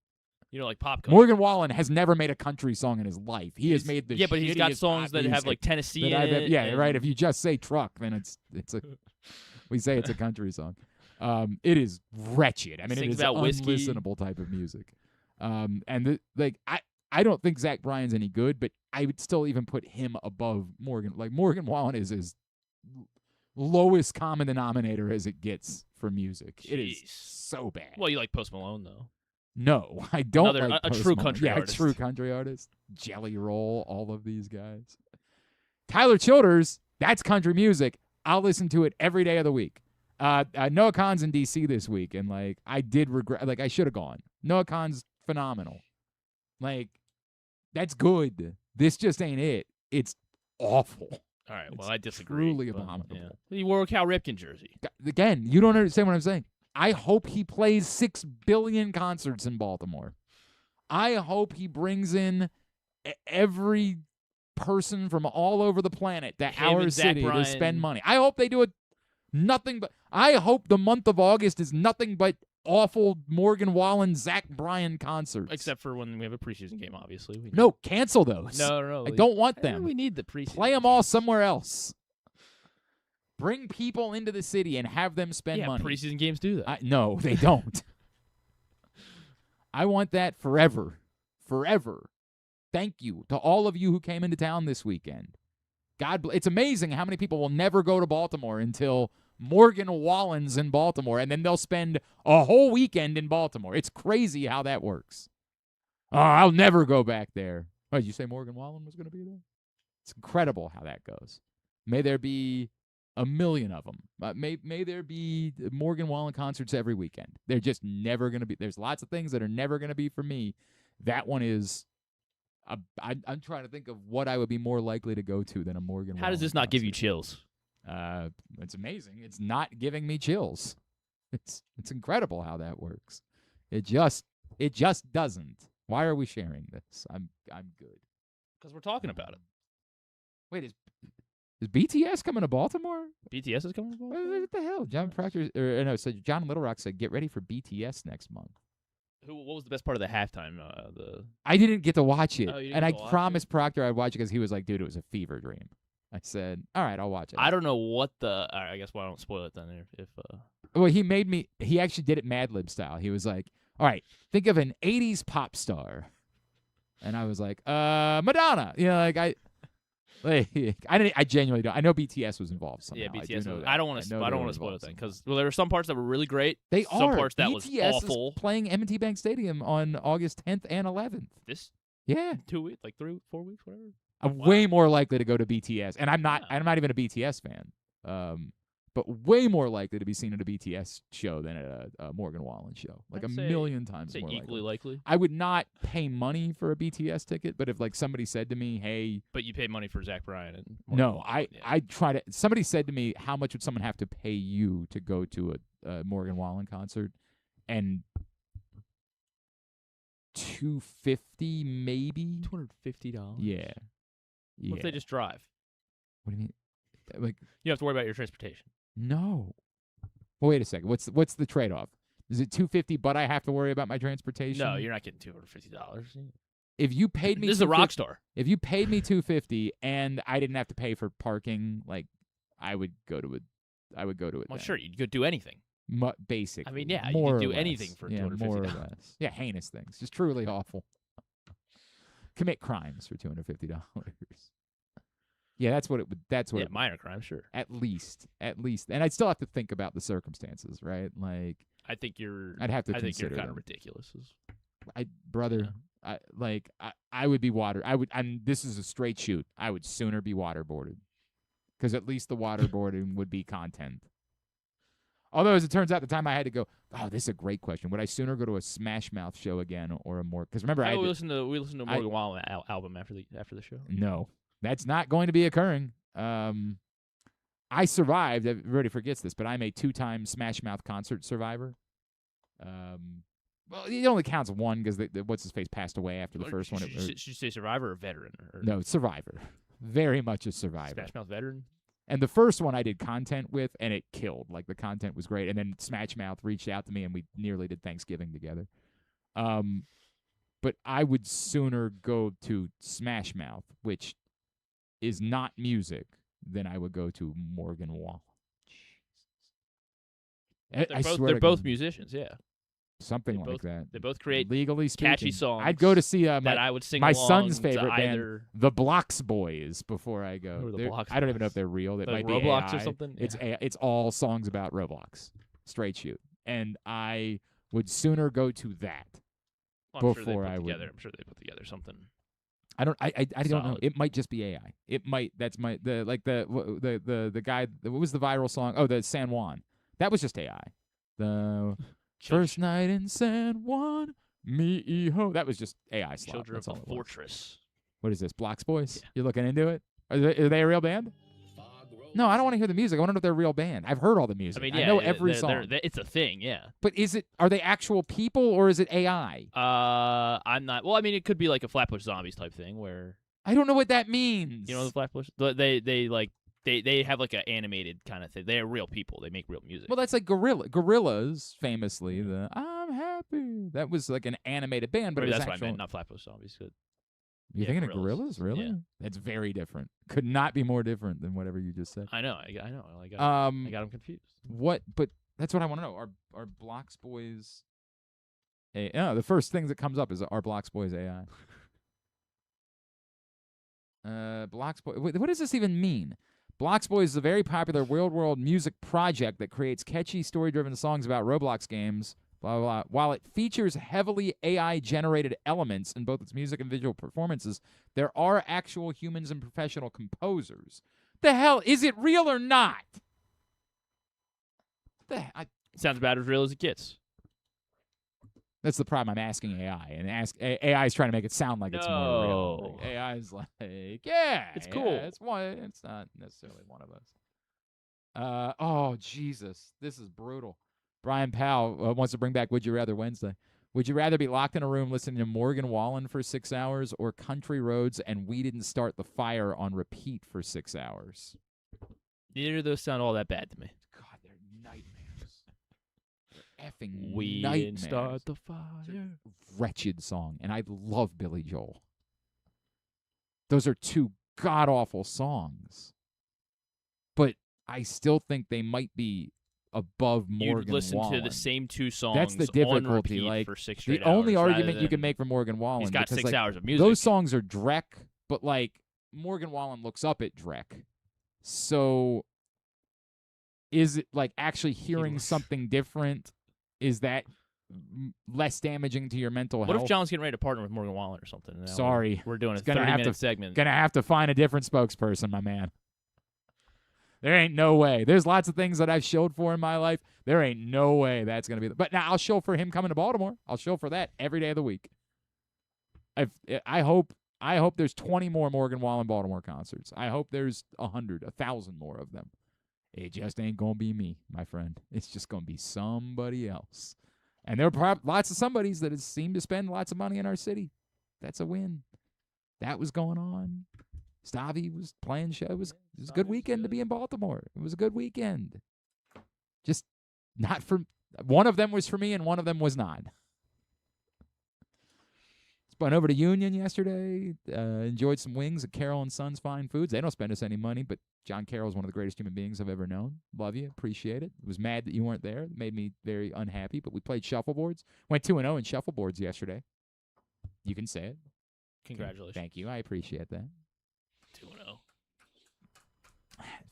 You know, like pop country. Morgan Wallen has never made a country song in his life. He has made the but he's got songs that have like Tennessee in it. Yeah, right. If you just say truck, then it's we say it's a country song. It is wretched. I mean, it is unlistenable type of music. I don't think Zach Bryan's any good, but I would still even put him above Morgan. Like Morgan Wallen is as lowest common denominator as it gets for music. Jeez. It is so bad. Well, you like Post Malone though. No, I don't like a true country artist. A true country artist. Jelly Roll, all of these guys. Tyler Childers, that's country music. I'll listen to it every day of the week. Noah Khan's in D.C. this week, and like I did regret. Like I should have gone. Noah Khan's phenomenal. Like that's good. This just ain't it. It's awful. All right, It's well, I disagree. truly but, abominable. Yeah. He wore a Cal Ripken jersey. Again, you don't understand what I'm saying. I hope he plays 6 billion concerts in Baltimore. I hope he brings in every person from all over the planet to Him our and Zach city to Bryan. spend money. I hope they do it. Nothing but. I hope the month of August is nothing but awful Morgan Wallen, Zach Bryan concerts. Except for when we have a preseason game, obviously. No, cancel those. No. I don't want them. We need the preseason. Play them all somewhere else. Bring people into the city and have them spend money. Preseason games do that. No, they don't. I want that forever. Forever. Thank you to all of you who came into town this weekend. It's amazing how many people will never go to Baltimore until Morgan Wallen's in Baltimore, and then they'll spend a whole weekend in Baltimore. It's crazy how that works. Oh, I'll never go back there. Oh, did you say Morgan Wallen was going to be there? It's incredible how that goes. May there be a million of them. May there be Morgan Wallen concerts every weekend. They're just never going to be. There's lots of things that are never going to be for me. That one is. I'm trying to think of what I would be more likely to go to than a Morgan Wallen. How does this not give you chills? It's amazing. It's not giving me chills. It's incredible how that works. It just doesn't. Why are we sharing this? I'm good. Because we're talking about it. Wait, is BTS coming to Baltimore? BTS is coming to Baltimore? What the hell? So John Little Rock said, get ready for BTS next month. What was the best part of the halftime? I didn't get to watch it. Oh, you didn't and I get to watch promised Proctor I'd watch it because he was like, dude, it was a fever dream. I said, all right, I'll watch it. I don't know what the. All right, I guess why don't spoil it then? Well, he actually did it Mad Lib style. He was like, all right, think of an 80s pop star. And I was like, Madonna. You know, I genuinely don't. I know BTS was involved somehow. Yeah, BTS. I don't want to spoil it then because there were some parts that were really great. Some parts that was BTS awful. Is playing M&T Bank Stadium on August 10th and 11th. Yeah. 2 weeks, like 3, 4 weeks, whatever. I'm way more likely to go to BTS, and I'm not even a BTS fan. But way more likely to be seen at a BTS show than at a Morgan Wallen show. Like I'd a say- million times I'd say more equally likely. I would not pay money for a BTS ticket, but if like somebody said to me, "Hey," But you pay money for Zach Bryan and no, I try to. Somebody said to me, "How much would someone have to pay you to go to a Morgan Wallen concert?" And $250 maybe. $250. Yeah. What if they just drive? What do you mean? Like you have to worry about your transportation. No. Well, wait a second. What's the trade-off? Is it $250, but I have to worry about my transportation? No, you're not getting $250. If you paid me, this is a rock star. If you paid me $250 and I didn't have to pay for parking, like I would go to it. Well, then. Sure, you could do anything. Basically, I mean, yeah, more you or could do less. anything for $250. More or less. Yeah, heinous things, just truly awful. Commit crimes for $250. Yeah, that's what it would. That's what. Yeah, minor crime, sure. At least, and I'd still have to think about the circumstances, right? Like, I'd have to. I think consider you're kind them. of ridiculous. Brother, I would be and this is a straight shoot. I would sooner be waterboarded, because at least the waterboarding would be content. Although, as it turns out, the time I had to go, this is a great question. Would I sooner go to a Smash Mouth show again or a more? Because remember, we listened to a Morgan Wallen album after the show. No. That's not going to be occurring. I survived. Everybody forgets this, but I'm a 2-time Smash Mouth concert survivor. Well, it only counts one because what's his face passed away after the first one. Should you say survivor or veteran? No, survivor. Very much a survivor. Smash Mouth veteran. And the first one I did content with, and it killed. Like the content was great. And then Smash Mouth reached out to me, and we nearly did Thanksgiving together. But I would sooner go to Smash Mouth, which is not music, than I would go to Morgan Wallen. They're both musicians, yeah. Something like that. They both create legally speaking, catchy songs. I'd go to see that I would sing my along son's to favorite band, either. the Blocks Boys, before I go. Who are the Blocks I don't even Boys? know if they're real. It Like might be Roblox AI. or something? It's all songs about Roblox. Straight shoot. And I would sooner go to that before I would. I'm sure they put together something. I don't know. Solid. It might just be AI. It might. That's the guy. What was the viral song? Oh, the San Juan. That was just AI. The first night in San Juan, me-ho. That was just AI slop. Children That's of all the it was. Fortress. What is this, Blocks Boys? Yeah. You're looking into it? Are they a real band? No, I don't want to hear the music. I want to know if they're a real band. I've heard all the music. I mean, yeah, I know every song. It's a thing, yeah. But are they actual people or is it AI? I'm not. Well, I mean, it could be like a Flatbush Zombies type thing where I don't know what that means. you know the Flatbush. They have like an animated kind of thing. They are real people. They make real music. Well, that's like Gorillaz, famously. The I'm happy. That was like an animated band, but Maybe it was that's actual. what I meant, not Flatbush Zombies. Good. You thinking of Gorillaz? Really? Yeah. That's very different. Could not be more different than whatever you just said. I know. I got them confused. What? But that's what I want to know. Are Blocks Boys? The first thing that comes up is are Blocks Boys AI? Blocks Boys. What does this even mean? Blocks Boys is a very popular real-world music project that creates catchy, story-driven songs about Roblox games. Blah, blah, blah. While it features heavily AI-generated elements in both its music and visual performances, there are actual humans and professional composers. The hell, is it real or not? Sounds about as real as it gets. That's the problem. I'm asking AI, and AI is trying to make it sound like it's more real. AI is like, yeah, it's cool. It's not necessarily one of us. Oh Jesus, this is brutal. Brian Powell wants to bring back Would You Rather Wednesday. Would you rather be locked in a room listening to Morgan Wallen for 6 hours or Country Roads and We Didn't Start the Fire on repeat for 6 hours? Neither of those sound all that bad to me. God, they're nightmares. They're effing We nightmares. Didn't Start the Fire. Wretched song, and I love Billy Joel. Those are two god-awful songs. But I still think they might be above Morgan You'd listen Wallen. to the same two songs That's the on difficulty. repeat Like for 6 straight the only hours argument rather you can than make for Morgan Wallen, he's got because, 6 like, hours of music. Those songs are Drek, but like Morgan Wallen looks up at Drek. So is it like actually hearing something different? Is that less damaging to your mental health? What if John's getting ready to partner with Morgan Wallen or something? Now Sorry. we're doing a Gonna 30-minute segment. Gonna have to find a different spokesperson, my man. There ain't no way. There's lots of things that I've showed for in my life. There ain't no way that's going to be. But now I'll show for him coming to Baltimore. I'll show for that every day of the week. I hope there's 20 more Morgan Wallen Baltimore concerts. I hope there's 100, 1,000 more of them. It just ain't going to be me, my friend. It's just going to be somebody else. And there are lots of somebodies that seem to spend lots of money in our city. That's a win. That was going on. Stavi was playing show. It was a good weekend to be in Baltimore. It was a good weekend. Just not for one of them was for me and one of them was not. Went over to Union yesterday. Enjoyed some wings at Carroll and Sons Fine Foods. They don't spend us any money, but John Carroll is one of the greatest human beings I've ever known. Love you. Appreciate it. Was mad that you weren't there. It made me very unhappy, but we played shuffleboards. Went 2-0 in shuffleboards yesterday. You can say it. Congratulations. Thank you. I appreciate that.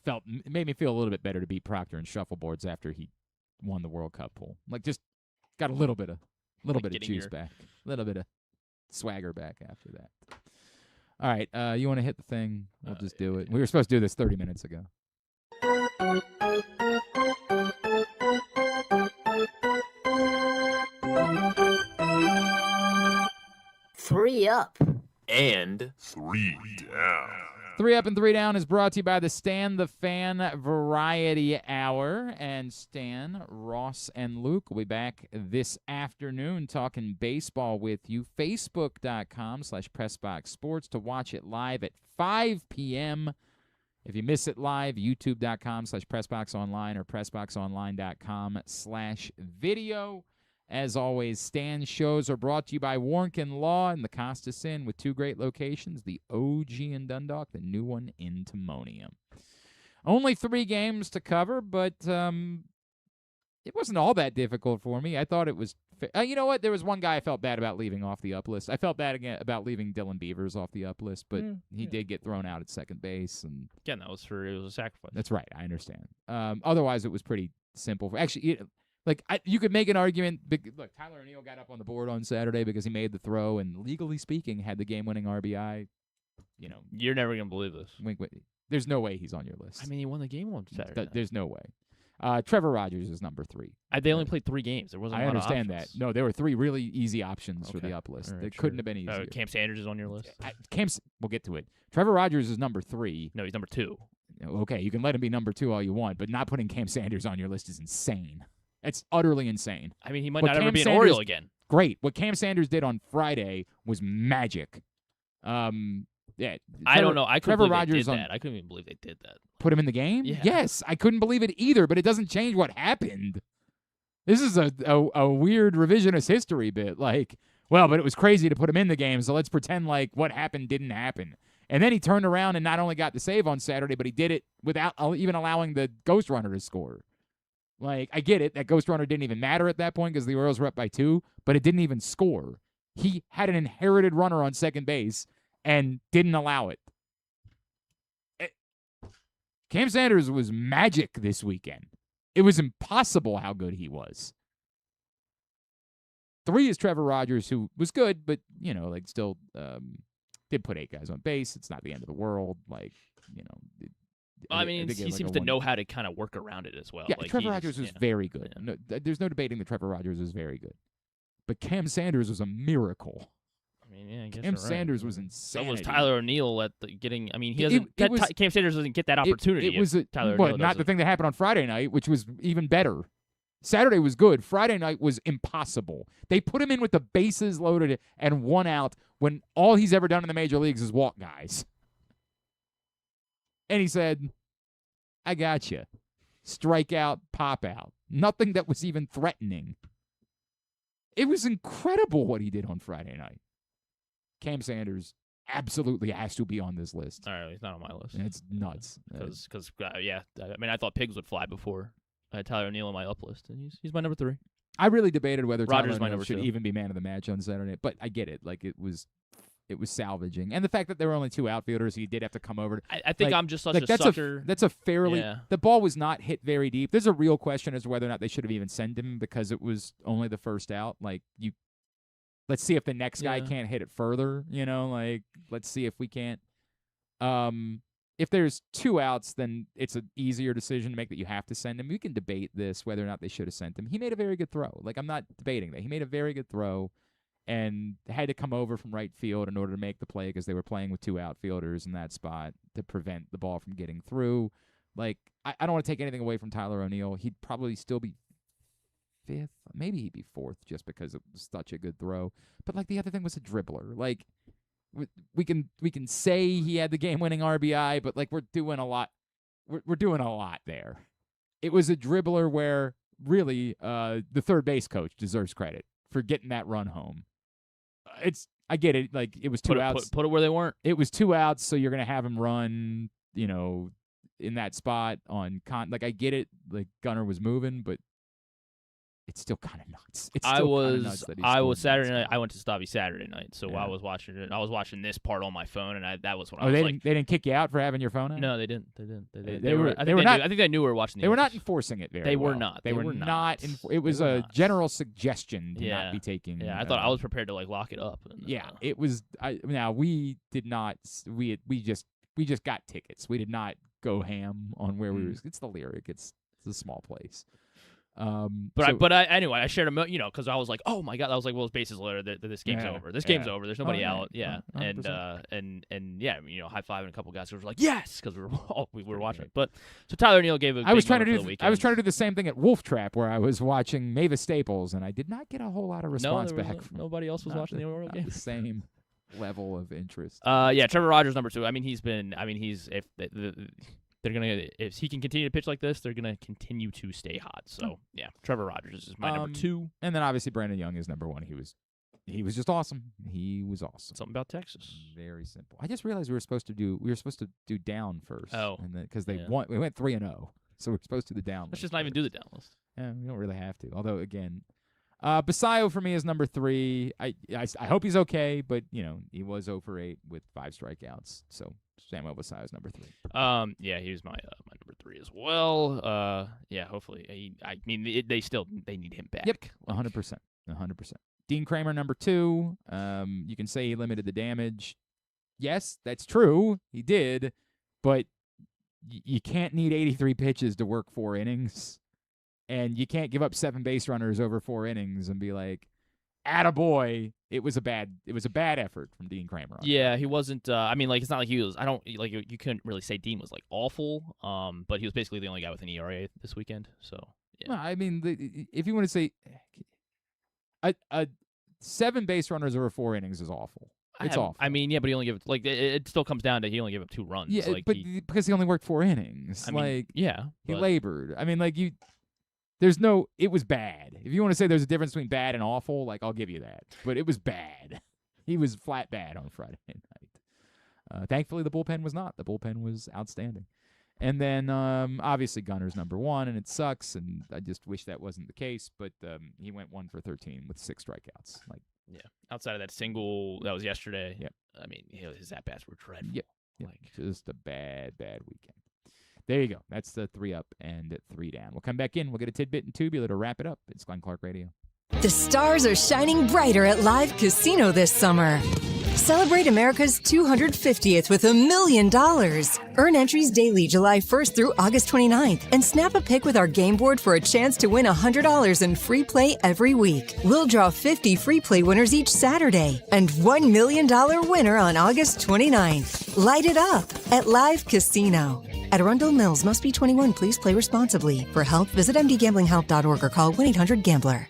2-0. It made me feel a little bit better to beat Proctor in shuffleboards after he won the World Cup pool. Like, just got a little bit of juice back, a little bit of swagger back after that. All right, you want to hit the thing? We'll just do it. We were supposed to do this 30 minutes ago. Three up. And 3 down. 3 Up and 3 Down is brought to you by the Stan the Fan Variety Hour. And Stan, Ross, and Luke will be back this afternoon talking baseball with you. Facebook.com/PressBoxSports to watch it live at 5 p.m. If you miss it live, YouTube.com/PressBoxOnline or PressBoxOnline.com/video. As always, Stan's shows are brought to you by Warnken Law and the Costas Inn with 2 great locations, the OG in Dundalk, the new one in Timonium. Only 3 games to cover, but it wasn't all that difficult for me. I thought it was you know what? There was one guy I felt bad about leaving off the up list. I felt bad about leaving Dylan Beavers off the up list, but he did get thrown out at second base. And again, it was a sacrifice. That's right. I understand. Otherwise, it was pretty simple. Actually, you could make an argument. Look, Tyler O'Neill got up on the board on Saturday because he made the throw and, legally speaking, had the game-winning RBI. You know, you're never gonna believe this. Wink, wink. There's no way he's on your list. I mean, he won the game on Saturday. There's no way. Trevor Rogers is number 3. They only played 3 games. There wasn't. I a lot understand of that. options. No, there were 3 really easy options for the up list. All right, They sure. couldn't have been easier. Cam Sanders is on your list. We'll get to it. Trevor Rogers is number 3. No, he's number 2. Okay, you can let him be number 2 all you want, but not putting Cam Sanders on your list is insane. It's utterly insane. I mean, he might not ever be an Oriole again. Great. What Cam Sanders did on Friday was magic. Yeah, I don't know. I couldn't Trevor believe Rogers they did that. I couldn't even believe they did that. Put him in the game? Yeah. Yes, I couldn't believe it either, but it doesn't change what happened. This is a weird revisionist history bit. Like, well, but it was crazy to put him in the game, so let's pretend like what happened didn't happen. And then he turned around and not only got the save on Saturday, but he did it without even allowing the ghost runner to score. Like, I get it. That ghost runner didn't even matter at that point because the Orioles were up by 2, but it didn't even score. He had an inherited runner on second base and didn't allow it. Cam Sanders was magic this weekend. It was impossible how good he was. 3 is Trevor Rogers, who was good, but, still did put 8 guys on base. It's not the end of the world. He seems to know how to kind of work around it as well. Yeah, Trevor Rogers was very good. Yeah. No, there's no debating that Trevor Rogers was very good. But Cam Sanders was a miracle. I mean, I guess Cam you're right. Sanders was insane. So was Tyler O'Neill at getting. I mean, he hasn't. Cam Sanders doesn't get that opportunity. It was Tyler O'Neill not the thing that happened on Friday night, which was even better. Saturday was good. Friday night was impossible. They put him in with the bases loaded and 1 out when all he's ever done in the major leagues is walk guys. And he said, I got you. Strike out, pop out. Nothing that was even threatening. It was incredible what he did on Friday night. Cam Sanders absolutely has to be on this list. All right, he's not on my list. It's nuts. Because I mean, I thought pigs would fly before I had Tyler O'Neill on my up list, and he's my number 3. I really debated whether Rogers Tyler O'Neill should even be man of the match on Saturday, but I get it. Like, it was salvaging. And the fact that there were only 2 outfielders, he did have to come over. I think I'm just such a sucker. That's a fairly the ball was not hit very deep. There's a real question as to whether or not they should have even sent him because it was only the first out. Like, let's see if the next guy can't hit it further, let's see if we can't. If there's 2 outs, then it's an easier decision to make that you have to send him. We can debate this, whether or not they should have sent him. He made a very good throw. Like, I'm not debating that. He made a very good throw and had to come over from right field in order to make the play because they were playing with 2 outfielders in that spot to prevent the ball from getting through. Like, I don't want to take anything away from Tyler O'Neill. He'd probably still be 5th. Maybe he'd be 4th just because it was such a good throw. But, like, the other thing was a dribbler. Like, we can say he had the game-winning RBI, but, like, we're doing a lot. We're doing a lot there. It was a dribbler where, really, the third base coach deserves credit for getting that run home. I get it. Like, it was 2 outs. Put it where they weren't. It was 2 outs, so you're going to have him run, in that spot on like, I get it. Like, Gunnar was moving, but it's still kind of nuts. I was Saturday night. I went to Stabby Saturday night, so I was watching it. I was watching this part on my phone, and that was when I was like, they didn't kick you out for having your phone out? No, they didn't. They were not. I think they knew we were watching. They were not enforcing it very They well. were not. They were not. It was a general suggestion to not be taking. Yeah, I thought I was prepared to lock it up. And, it was. Now we did not. We just got tickets. We did not go ham on where we were. It's the Lyric. It's a small place. Anyway, I shared because I was like, oh my god, I was like, well, bases loaded. This game's over. This game's over. There's nobody out. Yeah, 100%. and high fiving a couple guys who were like, yes, because we were watching it. But so Tyler O'Neill gave I was trying to do the same thing at Wolf Trap where I was watching Mavis Staples and I did not get a whole lot of response back. Nobody else was watching the Orioles game. The same level of interest. Trevor Rogers number 2. I mean, if he can continue to pitch like this, they're gonna continue to stay hot. So Trevor Rogers is my number 2, and then obviously Brandon Young is number 1. He was just awesome. He was awesome. Something about Texas. Very simple. I just realized we were supposed to do down first. Oh, and because we went 3-0, so we're supposed to do the down. Let's just not even do the down list. Yeah, we don't really have to. Although again, Basayo for me is number 3. I hope he's okay, but he was 0 for 8 with 5 strikeouts. So Samuel Basayo is number 3. He was my number 3 as well. Hopefully. They need him back. Yep, 100%. 100%. Dean Kramer number 2. You can say he limited the damage. Yes, that's true. He did, but you can't need 83 pitches to work 4 innings. And you can't give up 7 base runners over 4 innings and be like, attaboy. It was a bad effort from Dean Kramer. Yeah, he wasn't. I mean, like, it's not like he was. I don't like. You couldn't really say Dean was like awful. But he was basically the only guy with an ERA this weekend. So yeah. No, I mean, if you want to say, 7 base runners over 4 innings is awful. It's awful. I mean, yeah, but he only gave it still comes down to he only gave up 2 runs. Yeah, like but because he only worked 4 innings. I mean, yeah, he but- labored. I mean, like it was bad. If you want to say there's a difference between bad and awful, like I'll give you that. But it was bad. He was flat bad on Friday night. Thankfully, the bullpen was not. The bullpen was outstanding. And then, obviously, Gunnar's number 1, and it sucks, and I just wish that wasn't the case. But he went 1 for 13 with 6 strikeouts. Like, yeah, outside of that single that was yesterday. Yeah, I mean, his at bats were dreadful. Yeah, like just a bad weekend. There you go. That's the 3 up and 3 down. We'll come back in. We'll get a tidbit and tubular to wrap it up. It's Glenn Clark Radio. The stars are shining brighter at Live Casino this summer. Celebrate America's 250th with $1 million. Earn entries daily July 1st through August 29th and snap a pic with our game board for a chance to win $100 in free play every week. We'll draw 50 free play winners each Saturday and $1 million winner on August 29th. Light it up at Live Casino. At Arundel Mills, must be 21. Please play responsibly. For help, visit mdgamblinghelp.org or call 1-800-GAMBLER.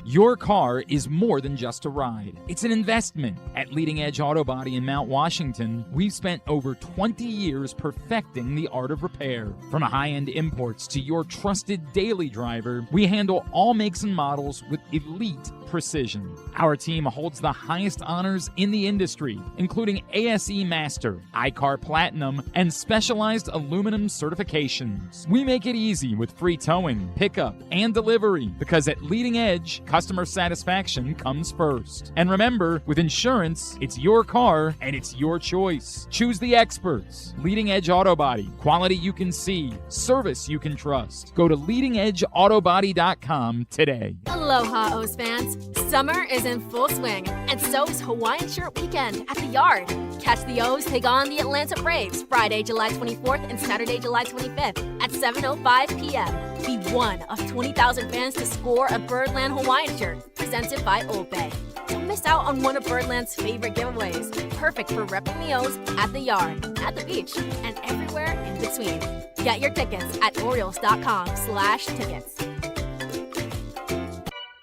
Your car is more than just a ride. It's an investment. At Leading Edge Auto Body in Mount Washington, we've spent over 20 years perfecting the art of repair. From high-end imports to your trusted daily driver, we handle all makes and models with elite precision. Our team holds the highest honors in the industry, including ASE Master, iCar Platinum, and specialized aluminum certifications. We make it easy with free towing, pickup, and delivery because at Leading Edge, customer satisfaction comes first. And remember, with insurance, it's your car and it's your choice. Choose the experts. Leading Edge Auto Body. Quality you can see. Service you can trust. Go to leadingedgeautobody.com today. Aloha, O's fans. Summer is in full swing, and so is Hawaiian Shirt Weekend at the Yard. Catch the O's take on the Atlanta Braves Friday, July 24th and Saturday, July 25th at 7:05 p.m. Be one of 20,000 fans to score a Birdland Hawaiian shirt presented by Old Bay. Don't miss out on one of Birdland's favorite giveaways, perfect for repping the O's at the Yard, at the beach, and everywhere in between. Get your tickets at Orioles.com/tickets.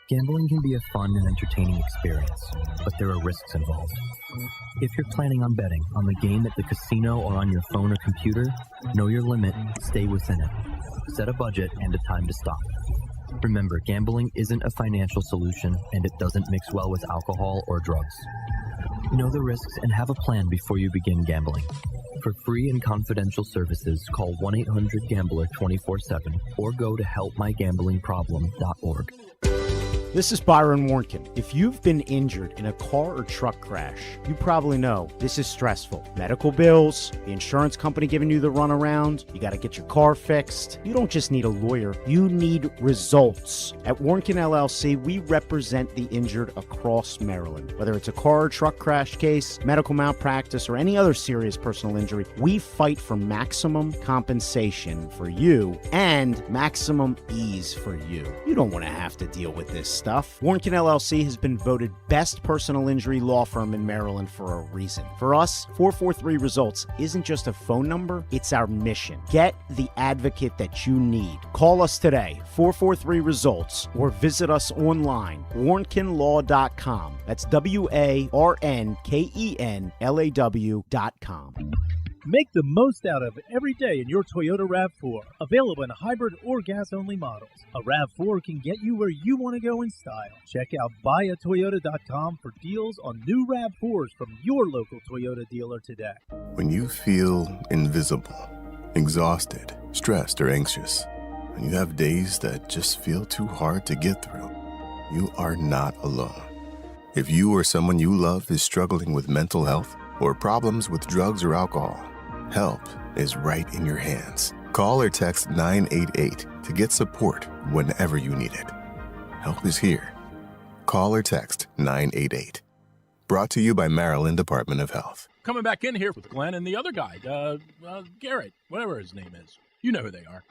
Gambling can be a fun and entertaining experience, but there are risks involved. If you're planning on betting on the game at the casino or on your phone or computer, know your limit, stay within it. Set a budget and a time to stop. Remember, gambling isn't a financial solution, and it doesn't mix well with alcohol or drugs. Know the risks and have a plan before you begin gambling. For free and confidential services, call 1-800-GAMBLER 24/7 or go to helpmygamblingproblem.org. This is Byron Warnkin. If you've been injured in a car or truck crash, you probably know this is stressful. Medical bills, the insurance company giving you the runaround, you got to get your car fixed. You don't just need a lawyer, you need results. At Warnkin LLC, we represent the injured across Maryland. Whether it's a car or truck crash case, medical malpractice, or any other serious personal injury, we fight for maximum compensation for you and maximum ease for you. You don't want to have to deal with this stuff. Warnkin LLC has been voted best personal injury law firm in Maryland for a reason. For us, 443 Results isn't just a phone number, it's our mission. Get the advocate that you need. Call us today, 443 Results, or visit us online, warnkinlaw.com. That's WARNKENLAW.com. Make the most out of every day in your Toyota RAV4. Available in hybrid or gas-only models. A RAV4 can get you where you want to go in style. Check out buyatoyota.com for deals on new RAV4s from your local Toyota dealer today. When you feel invisible, exhausted, stressed, or anxious, when you have days that just feel too hard to get through, you are not alone. If you or someone you love is struggling with mental health or problems with drugs or alcohol, help is right in your hands. Call or text 988 to get support whenever you need it. Help is here. Call or text 988. Brought to you by Maryland Department of Health. Coming back in here with Glenn and the other guy, Garrett, whatever his name is. You know who they are.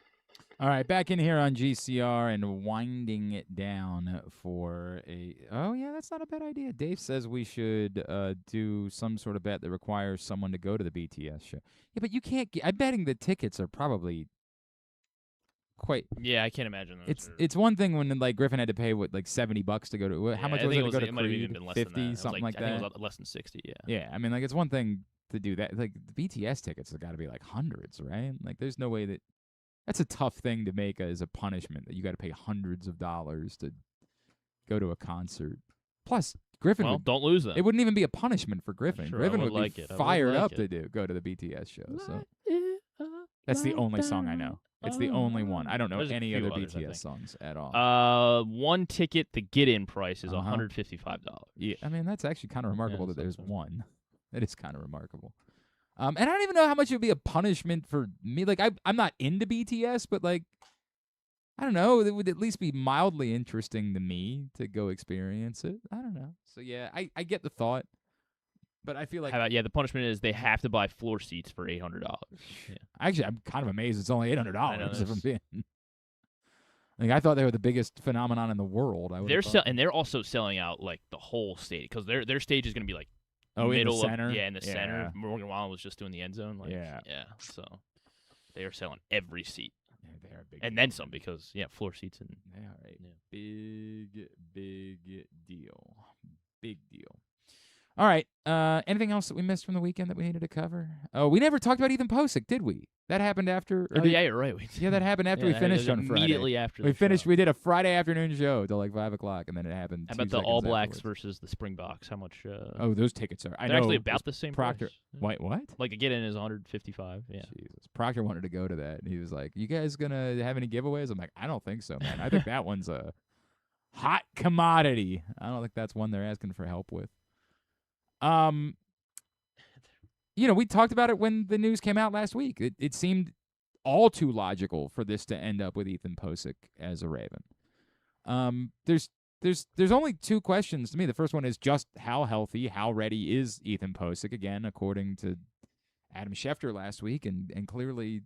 All right, back in here on GCR and winding it down for a... Oh, yeah, that's not a bad idea. Dave says we should do some sort of bet that requires someone to go to the BTS show. Yeah, but you can't get... I'm betting the tickets are probably quite... Yeah, I can't imagine those. It's one thing when, like, Griffin had to pay, what, like $70 to go to... How much was it to go to It might have even Creed? been less 50, than that. something like that? I think it was less than 60, yeah. Yeah, I mean, like, it's one thing to do that. Like, the BTS tickets have got to be, like, hundreds, right? Like, there's no way that... That's a tough thing to make as a punishment, that you got to pay hundreds of dollars to go to a concert. Plus, Griffin don't lose them. It wouldn't even be a punishment for Griffin. Sure, Griffin I would would be like it. I would fired like up it. to go to the BTS show. So that's the only song I know. It's the only one. I don't know There's a any few other others, I BTS think. songs at all. One ticket, the get-in price is Uh-huh. $155. Yeah, I mean, that's actually kind of remarkable that there's so. one. That is kind of remarkable. And I don't even know how much it would be a punishment for me. Like, I'm not into BTS, but, like, I don't know. It would at least be mildly interesting to me to go experience it. I don't know. So, yeah, I get the thought. But I feel like... How about, the punishment is they have to buy floor seats for $800. Yeah. Actually, I'm kind of amazed it's only $800. I know, If I'm being... Like, I thought they were the biggest phenomenon in the world. And they're also selling out, like, the whole stage, because their stage is going to be, like, middle in the center? in the center. Morgan Wallen was just doing the end zone. Like, yeah. So they are selling every seat. Yeah, they are big. And then some, because, floor seats. And they are a big deal. Big deal. All right. Anything else that we missed from the weekend that we needed to cover? Oh, we never talked about Ethan Posick, did we? That happened after. Yeah, you're right. Yeah, that happened after we finished on Friday. Immediately after we the finished. show. We did a Friday afternoon show till like 5 o'clock, and then it happened. How 2 about the seconds All Blacks afterwards. versus the Springboks? How much? Oh, those tickets are. I they're know. actually about the same Proctor. price. Wait, what? Like a get-in is $155. Yeah. Jesus. Proctor wanted to go to that, and he was like, "You guys gonna have any giveaways?" I'm like, "I don't think so, man. I think that one's a hot commodity. I don't think that's one they're asking for help with." We talked about it when the news came out last week. It seemed all too logical for this to end up with Ethan Posick as a Raven. There's only two questions to me. The first one is just how healthy, how ready is Ethan Posick? Again, according to Adam Schefter last week, and clearly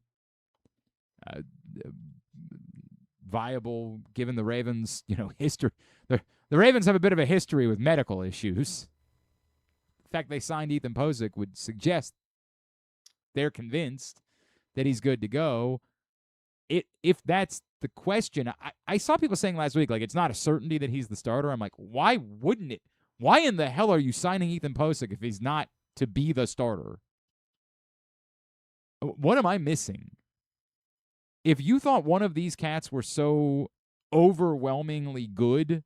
viable given the Ravens, history. The Ravens have a bit of a history with medical issues. The fact they signed Ethan Posick would suggest they're convinced that he's good to go. If that's the question, I saw people saying last week, like, it's not a certainty that he's the starter. I'm like, why wouldn't it? Why in the hell are you signing Ethan Posick if he's not to be the starter? What am I missing? If you thought one of these cats were so overwhelmingly good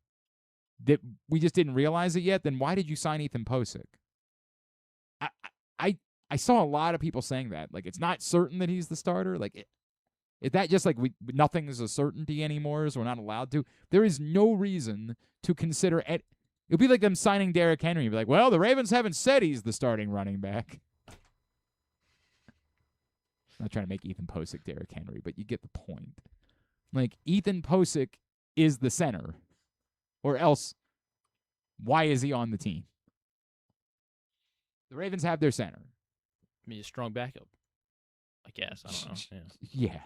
that we just didn't realize it yet, then why did you sign Ethan Posick? I saw a lot of people saying that. Like, it's not certain that he's the starter. Like, is that just like nothing is a certainty anymore, so we're not allowed to? There is no reason to consider it. It would be like them signing Derrick Henry. You'd be like, well, the Ravens haven't said he's the starting running back. I'm not trying to make Ethan Posick Derrick Henry, but you get the point. Like, Ethan Posick is the center. Or else, why is he on the team? The Ravens have their center. I mean, a strong backup, I guess. I don't know. Yeah.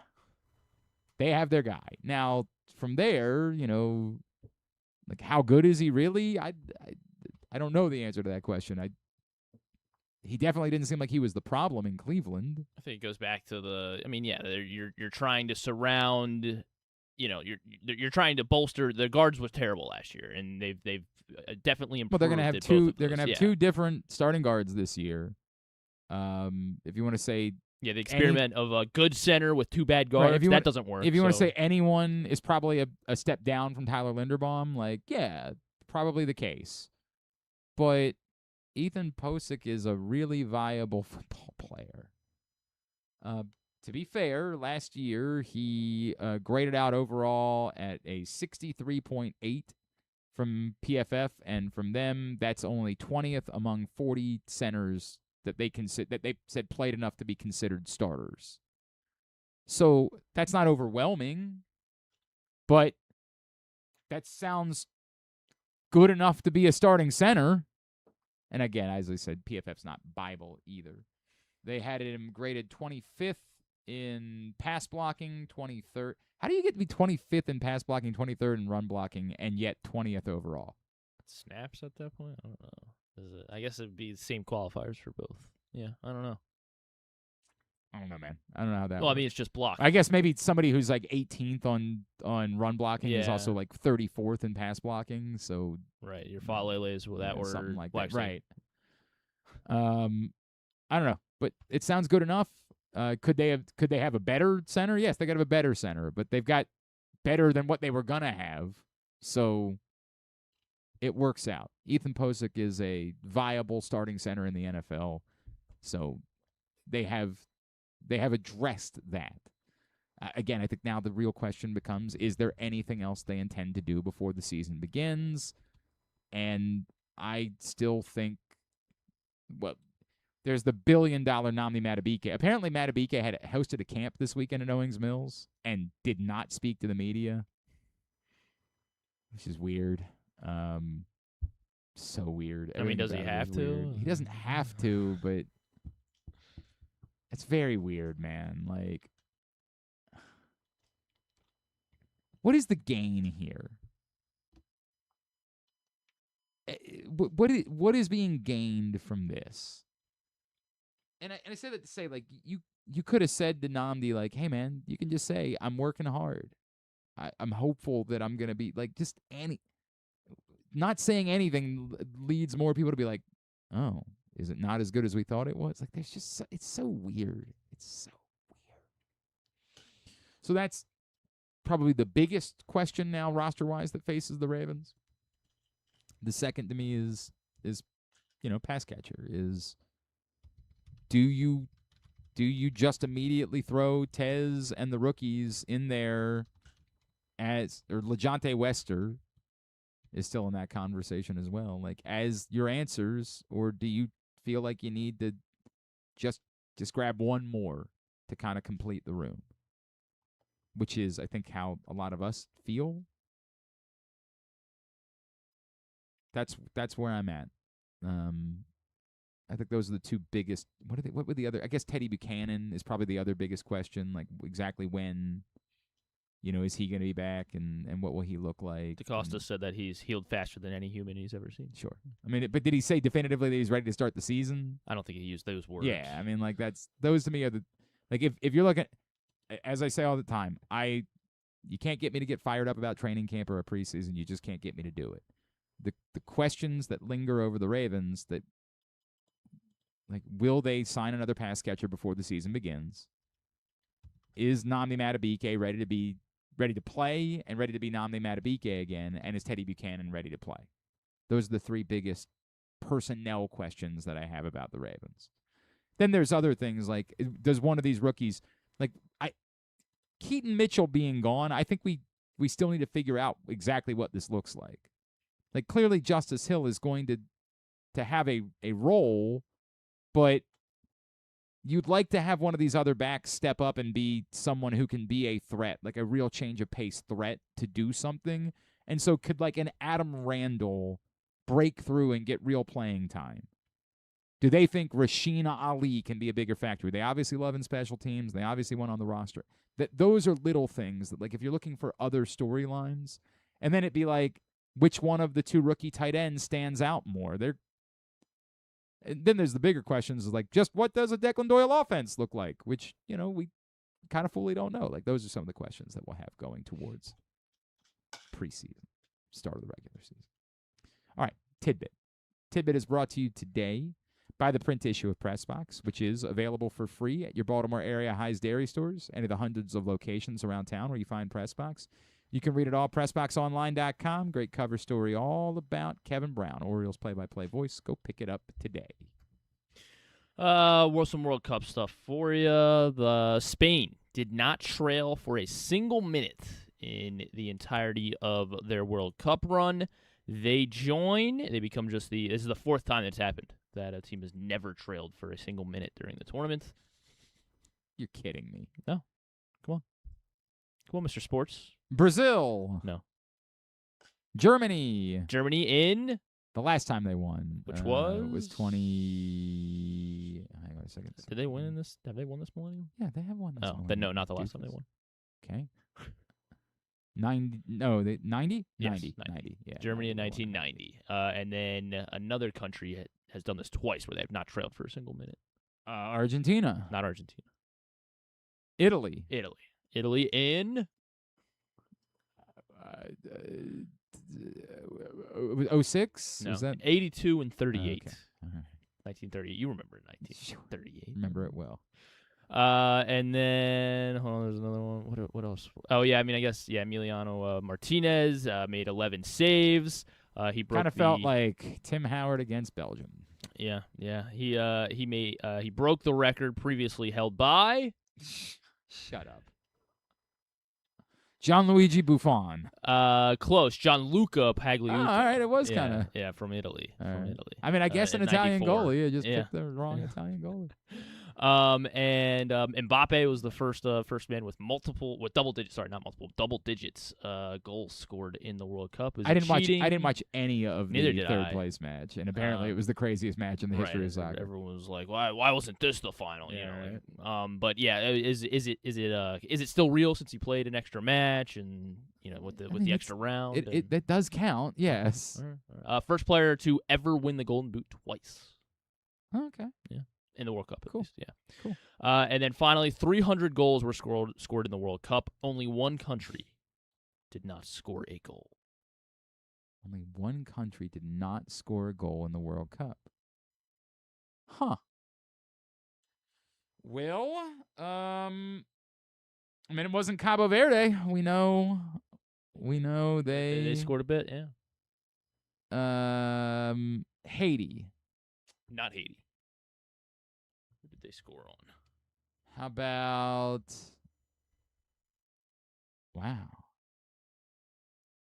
They have their guy. Now, from there, like, how good is he really? I don't know the answer to that question. He definitely didn't seem like he was the problem in Cleveland. I think it goes back to you're trying to surround, you're trying to bolster. The guards was terrible last year, and they've definitely improved. Well, they're gonna have at two. both of They're gonna those, have two different starting guards this year. If you want to say, the experiment of a good center with two bad guards, right, that doesn't work. If you want to say anyone is probably a step down from Tyler Linderbaum, like, yeah, probably the case. But Ethan Posick is a really viable football player. To be fair, last year he graded out overall at a 63.8 from PFF, and from them, that's only 20th among 40 centers that they said played enough to be considered starters. So that's not overwhelming, but that sounds good enough to be a starting center. And again, as I said, PFF's not Bible either. They had him graded 25th in pass blocking, 23rd. How do you get to be 25th in pass blocking, 23rd in run blocking, and yet 20th overall? Snaps at that point? I don't know. I guess it'd be the same qualifiers for both. Yeah, I don't know. I don't know, man. I don't know how that Well, works. I mean, it's just block. I guess maybe somebody who's like 18th on run blocking is Yeah. also like 34th in pass blocking. So Right, your Fa'alele's with that word. something like Black that. Right. I don't know, but it sounds good enough. Could they have a better center? Yes, they got to have a better center, but they've got better than what they were gonna have. So it works out. Ethan Posick is a viable starting center in the NFL. So they have addressed that. Again, I think now the real question becomes, is there anything else they intend to do before the season begins? And I still think, well, there's the $1 billion Namdi Madubuike. Apparently Madubuike had hosted a camp this weekend at Owings Mills and did not speak to the media, which is weird. So weird. I mean, does he have to? Weird. He doesn't have to, but it's very weird, man. Like, what is the gain here? What is being gained from this? And I say that to say, like, you could have said to Namdi, like, hey, man, you can just say, I'm working hard. I'm hopeful that I'm going to be, like, just not saying anything leads more people to be like, oh, is it not as good as we thought it was? Like, there's just it's so weird. It's so weird. So that's probably the biggest question now roster-wise that faces the Ravens. The second to me is pass catcher. Do you just immediately throw Tez and the rookies in there or LeJohntay Wester is still in that conversation as well, like, as your answers, or do you feel like you need to just grab one more to kind of complete the room, which is, I think, how a lot of us feel. That's where I'm at. I think those are the two biggest. What were the other? I guess Teddy Buchanan is probably the other biggest question. Like, exactly when, is he going to be back, and what will he look like? DeCosta said that he's healed faster than any human he's ever seen. Sure. I mean, but did he say definitively that he's ready to start the season? I don't think he used those words. Yeah, I mean, like, those to me are the, like, if you're looking, as I say all the time, you can't get me to get fired up about training camp or a preseason. You just can't get me to do it. The questions that linger over the Ravens, that, like, will they sign another pass catcher before the season begins? Is Namdi Madubuike ready to play and ready to be Namdi Madubuike again? And is Teddy Buchanan ready to play? Those are the three biggest personnel questions that I have about the Ravens. Then there's other things, like, does one of these rookies, like, Keaton Mitchell being gone, I think we still need to figure out exactly what this looks like. Like, clearly Justice Hill is going to have a role, but you'd like to have one of these other backs step up and be someone who can be a threat, like a real change of pace threat to do something. And so could, like, an Adam Randall break through and get real playing time? Do they think Rashina Ali can be a bigger factor? They obviously love in special teams. They obviously want on the roster. Those are little things that, like, if you're looking for other storylines, and then it'd be like, which one of the two rookie tight ends stands out more? And then there's the bigger questions, like, just what does a Declan Doyle offense look like? Which, we kind of fully don't know. Like, those are some of the questions that we'll have going towards preseason, start of the regular season. All right, Tidbit. Tidbit is brought to you today by the print issue of PressBox, which is available for free at your Baltimore area High's Dairy stores, any of the hundreds of locations around town where you find PressBox. You can read it all, PressBoxOnline.com. Great cover story all about Kevin Brown, Orioles play-by-play voice. Go pick it up today. Some World Cup stuff for you. The Spain did not trail for a single minute in the entirety of their World Cup run. They become this is the fourth time it's happened that a team has never trailed for a single minute during the tournament. You're kidding me. No. Come on, Mr. Sports. Brazil. No. Germany. Germany in The last time they won, Which was? was 20. Hang on a second. Did they win in this? Have they won this millennium? Yeah, they have won this. Oh, then no, not the last time they won. Okay. 90? No, 90? Yes, 90. Yeah. Germany in 1990. And then another country has done this twice where they have not trailed for a single minute. Argentina. Not Argentina. Italy. Italy in 06? no, Was that 82 and 38. Okay. All right. 1938. You remember 1938? Remember it well. And then hold on, there's another one. What else? Oh yeah, I mean, I guess Emiliano Martinez made 11 saves. He broke kind of felt like Tim Howard against Belgium. Yeah. He broke the record previously held by. Shut up. Gianluigi Buffon. Close. Gianluca Pagliuca. Oh, all right, it was kind of. From Italy. Right. I mean, I guess an Italian 94. goalie. I just picked the wrong Italian goalie. And Mbappe was the first man with double digits goals scored in the World Cup. I didn't watch any of Neither the did third I. place match, and apparently it was the craziest match in the history of soccer. Everyone was like, "Why wasn't this the final?" Yeah, you know. But yeah, is it still real since he played an extra match and with the extra round? It does count, yes. First player to ever win the Golden Boot twice. Okay. Yeah. In the World Cup, at least. Yeah. Cool. And then finally, 300 goals were scored in the World Cup. Only one country did not score a goal. Only one country did not score a goal in the World Cup. Huh. Well, I mean, it wasn't Cabo Verde. We know they scored a bit, yeah. Haiti. Not Haiti. Who did they score on? How about? Wow.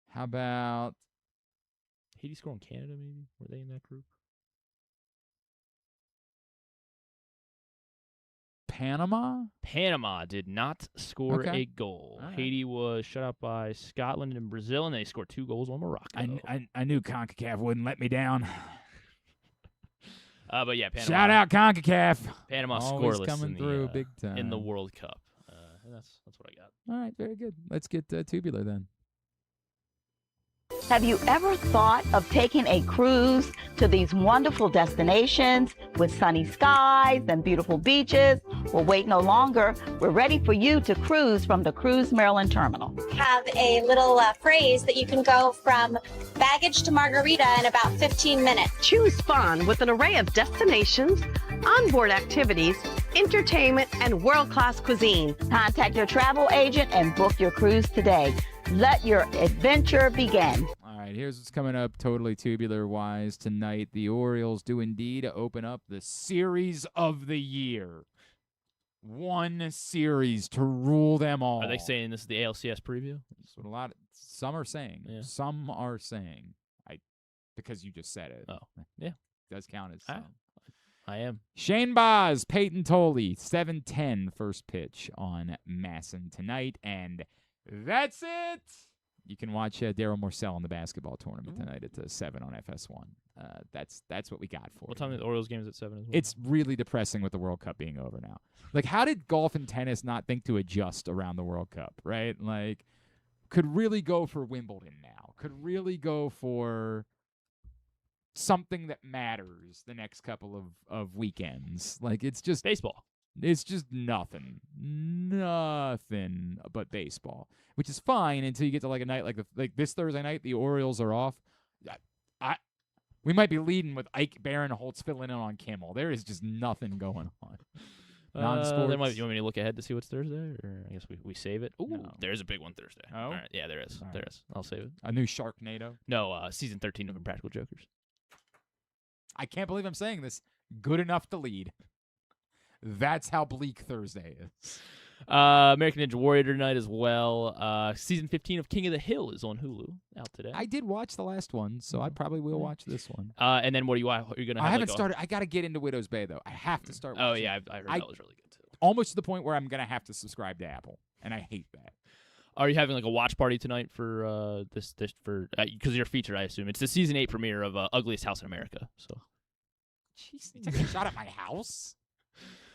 How about? Haiti score on Canada? Maybe were they in that group? Panama? Panama did not score Okay. a goal. All right. Haiti was shut out by Scotland and Brazil, and they scored 2 goals on Morocco. I knew CONCACAF wouldn't let me down. But yeah, Panama. Shout out CONCACAF. Panama Always scoreless coming in the, through big time in the World Cup. And that's what I got. All right, very good. Let's get tubular then. Have you ever thought of taking a cruise to these wonderful destinations with sunny skies and beautiful beaches? Well, wait no longer. We're ready for you to cruise from the Cruise Maryland Terminal. Have a little phrase that you can go from baggage to margarita in about 15 minutes. Choose fun with an array of destinations, onboard activities, entertainment, and world-class cuisine. Contact your travel agent and book your cruise today. Let your adventure begin. All right, here's what's coming up totally tubular-wise tonight. The Orioles do indeed open up the series of the year. One series to rule them all. Are they saying this is the ALCS preview? That's what some are saying. Yeah. Some are saying. Because you just said it. Oh, yeah. Does count as some. I am. Shane Baz, Peyton Tolley, 7:10 first pitch on Masson tonight, and that's it. You can watch Darryl Morsell in the basketball tournament tonight at 7 on FS1. That's what we got for What you. time are the Orioles games at 7 as well? It's really depressing with the World Cup being over now. Like, how did golf and tennis not think to adjust around the World Cup, right? Like, could really go for Wimbledon now. Could really go for something that matters the next couple of weekends. Like, it's just baseball. It's just nothing but baseball, which is fine until you get to like a night like this Thursday night. The Orioles are off. We might be leading with Ike Barinholtz filling in on Kimmel. There is just nothing going on. Non-sports. You want me to look ahead to see what's Thursday, or I guess we save it? Ooh, No. there's a big one Thursday. Oh? All right. Yeah, there is. All There right. is. I'll save it. A new Sharknado. No, season 13 of Impractical Jokers. I can't believe I'm saying this. Good enough to lead. That's how bleak Thursday is. American Ninja Warrior tonight as well. Season 15 of King of the Hill is on Hulu out today. I did watch the last one, so I probably will watch this one. And then what do you want? You're gonna. I have haven't like started. I got to get into Widow's Bay though. I have to start. Oh watching yeah, it. I heard that was really good too. Almost to the point where I'm gonna have to subscribe to Apple, and I hate that. Are you having like a watch party tonight for this because you're featured? I assume it's the season 8 premiere of Ugliest House in America. So, jeez, you taking a shot at my house?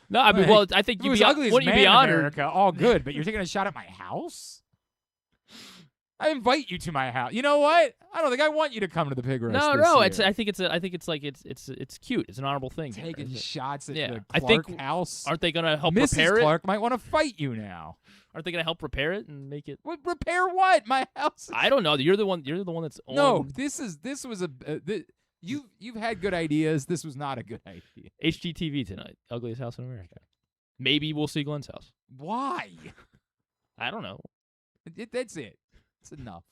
No, I mean, well, I think you'd be Ugliest wouldn't you Man be in honored? America, all good, but you're taking a shot at my house? I invite you to my house. You know what? I don't think I want you to come to the pig roast. No, this no. year. I think it's cute. It's an honorable thing. Taking shots at the Clark I think, house. Aren't they gonna help Mrs. repair Clark might want to fight you now. Aren't they gonna help repair it and make it? What repair? What? My house? I don't know. You're the one that's on. No, this was a. You've had good ideas. This was not a good idea. HGTV tonight. Ugliest House in America. Maybe we'll see Glenn's house. Why? I don't know. That's it. It's enough.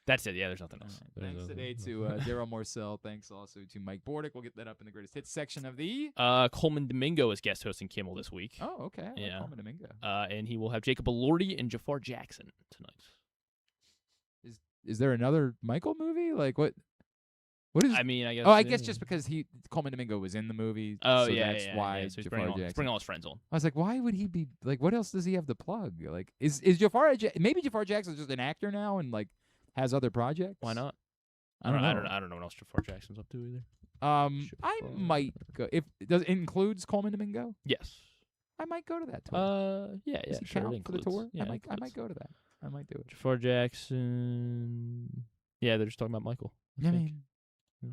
That's it. Yeah, there's nothing else. Thanks today to Darryl Morsell. Thanks also to Mike Bordick. We'll get that up in the greatest hits section of the. Coleman Domingo is guest hosting Kimmel this week. Oh, okay. Yeah. Coleman Domingo. And he will have Jacob Elordi and Jafar Jackson tonight. Is there another Michael movie? Like what? What is? I mean, I guess. Oh, I guess just because Coleman Domingo was in the movie. Oh, so yeah, that's yeah, why yeah. So he's Jafar Jackson. bringing all his friends on. I was like, why would he be like? What else does he have to plug? Like, is Jafar? Maybe Jafar Jackson's just an actor now and like has other projects. Why not? I don't know. I don't know what else Jafar Jackson's up to either. I might go if it includes Coleman Domingo. Yes, I might go to that tour. Yeah, Does he sure. count It for the includes. tour? Yeah, I might go to that. I might do it. Jafar Jackson. Yeah, they're just talking about Michael. I mean,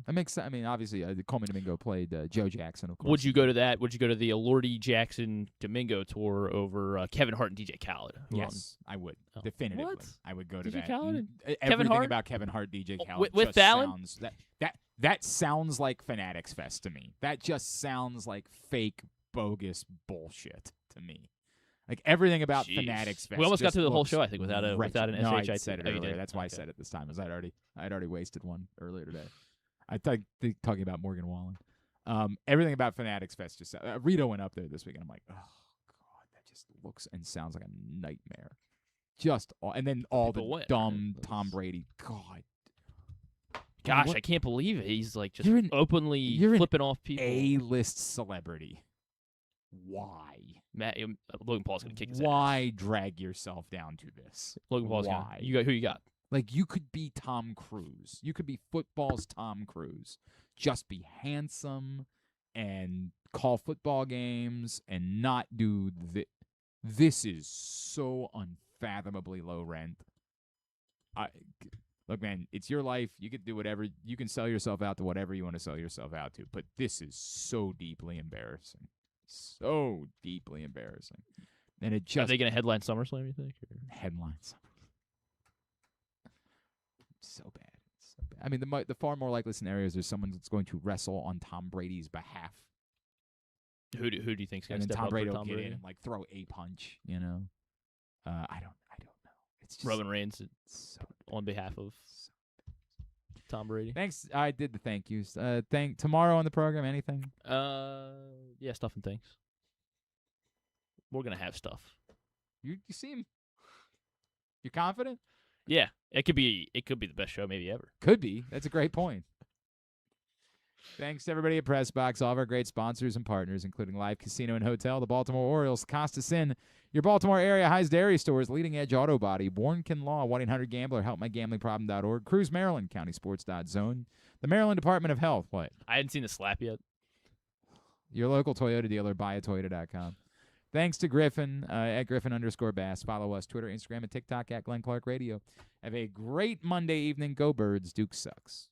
that makes sense. I mean, obviously, Coleman Domingo played Joe Jackson, of course. Would you go to that? Would you go to the Elordi Jackson Domingo tour over Kevin Hart and DJ Khaled? Yes, I would. Definitively. What? I would go to DJ that. Khaled? Everything Kevin Hart? about Kevin Hart, DJ Khaled With just Fallon? sounds that sounds like Fanatics Fest to me. That just sounds like fake, bogus bullshit to me. Like everything about Jeez. Fanatics Fest. We almost got just through the whole looks show, I think, without an wretched. SHIT. No, I said it Oh, you earlier. did? That's why I Okay. said it this time. I'd already wasted one earlier today. I talking about Morgan Wallen. Everything about Fanatics Fest just Rito went up there this week, and I'm like, oh god, that just looks and sounds like a nightmare. And then all the People went, dumb Tom Brady. God, Gosh, what? I can't believe it. He's like just You're openly flipping off people. A-list celebrity. Why? Logan Paul's gonna kick his ass. Why drag yourself down to this? Logan Paul's Why? who you got? Like, you could be Tom Cruise. You could be football's Tom Cruise. Just be handsome and call football games and not do this is so unfathomably low rent. Look, man, it's your life. You can do whatever. You can sell yourself out to whatever you want to sell yourself out to. But this is so deeply embarrassing. So deeply embarrassing. And it just... Are they going to headline SummerSlam, you think? Headline SummerSlam. So bad. So bad. I mean, the far more likely scenario is there's someone that's going to wrestle on Tom Brady's behalf. Who do you think's going And to then step Tom up Brady for will Tom get Brady? in and like throw a punch, you know? I don't know. It's just Roman Reigns on behalf of Tom Brady. Thanks. I did the thank yous. Tomorrow on the program, anything? Yeah, stuff and things. We're gonna have stuff. You seem. You're confident? Yeah, it could be the best show maybe ever. Could be. That's a great point. Thanks to everybody at PressBox, all of our great sponsors and partners, including Live Casino and Hotel, the Baltimore Orioles, Costa Sin, your Baltimore area Highs Dairy Stores, Leading Edge Auto Body, Warnkin Law, 1-800-GAMBLER, HelpMyGamblingProblem.org, Cruise Maryland, CountySports.zone, the Maryland Department of Health. What? I hadn't seen the slap yet. Your local Toyota dealer, buyatoyota.com. Thanks to Griffin, at Griffin_Bass. Follow us, Twitter, Instagram, and TikTok at Glenn Clark Radio. Have a great Monday evening. Go Birds. Duke sucks.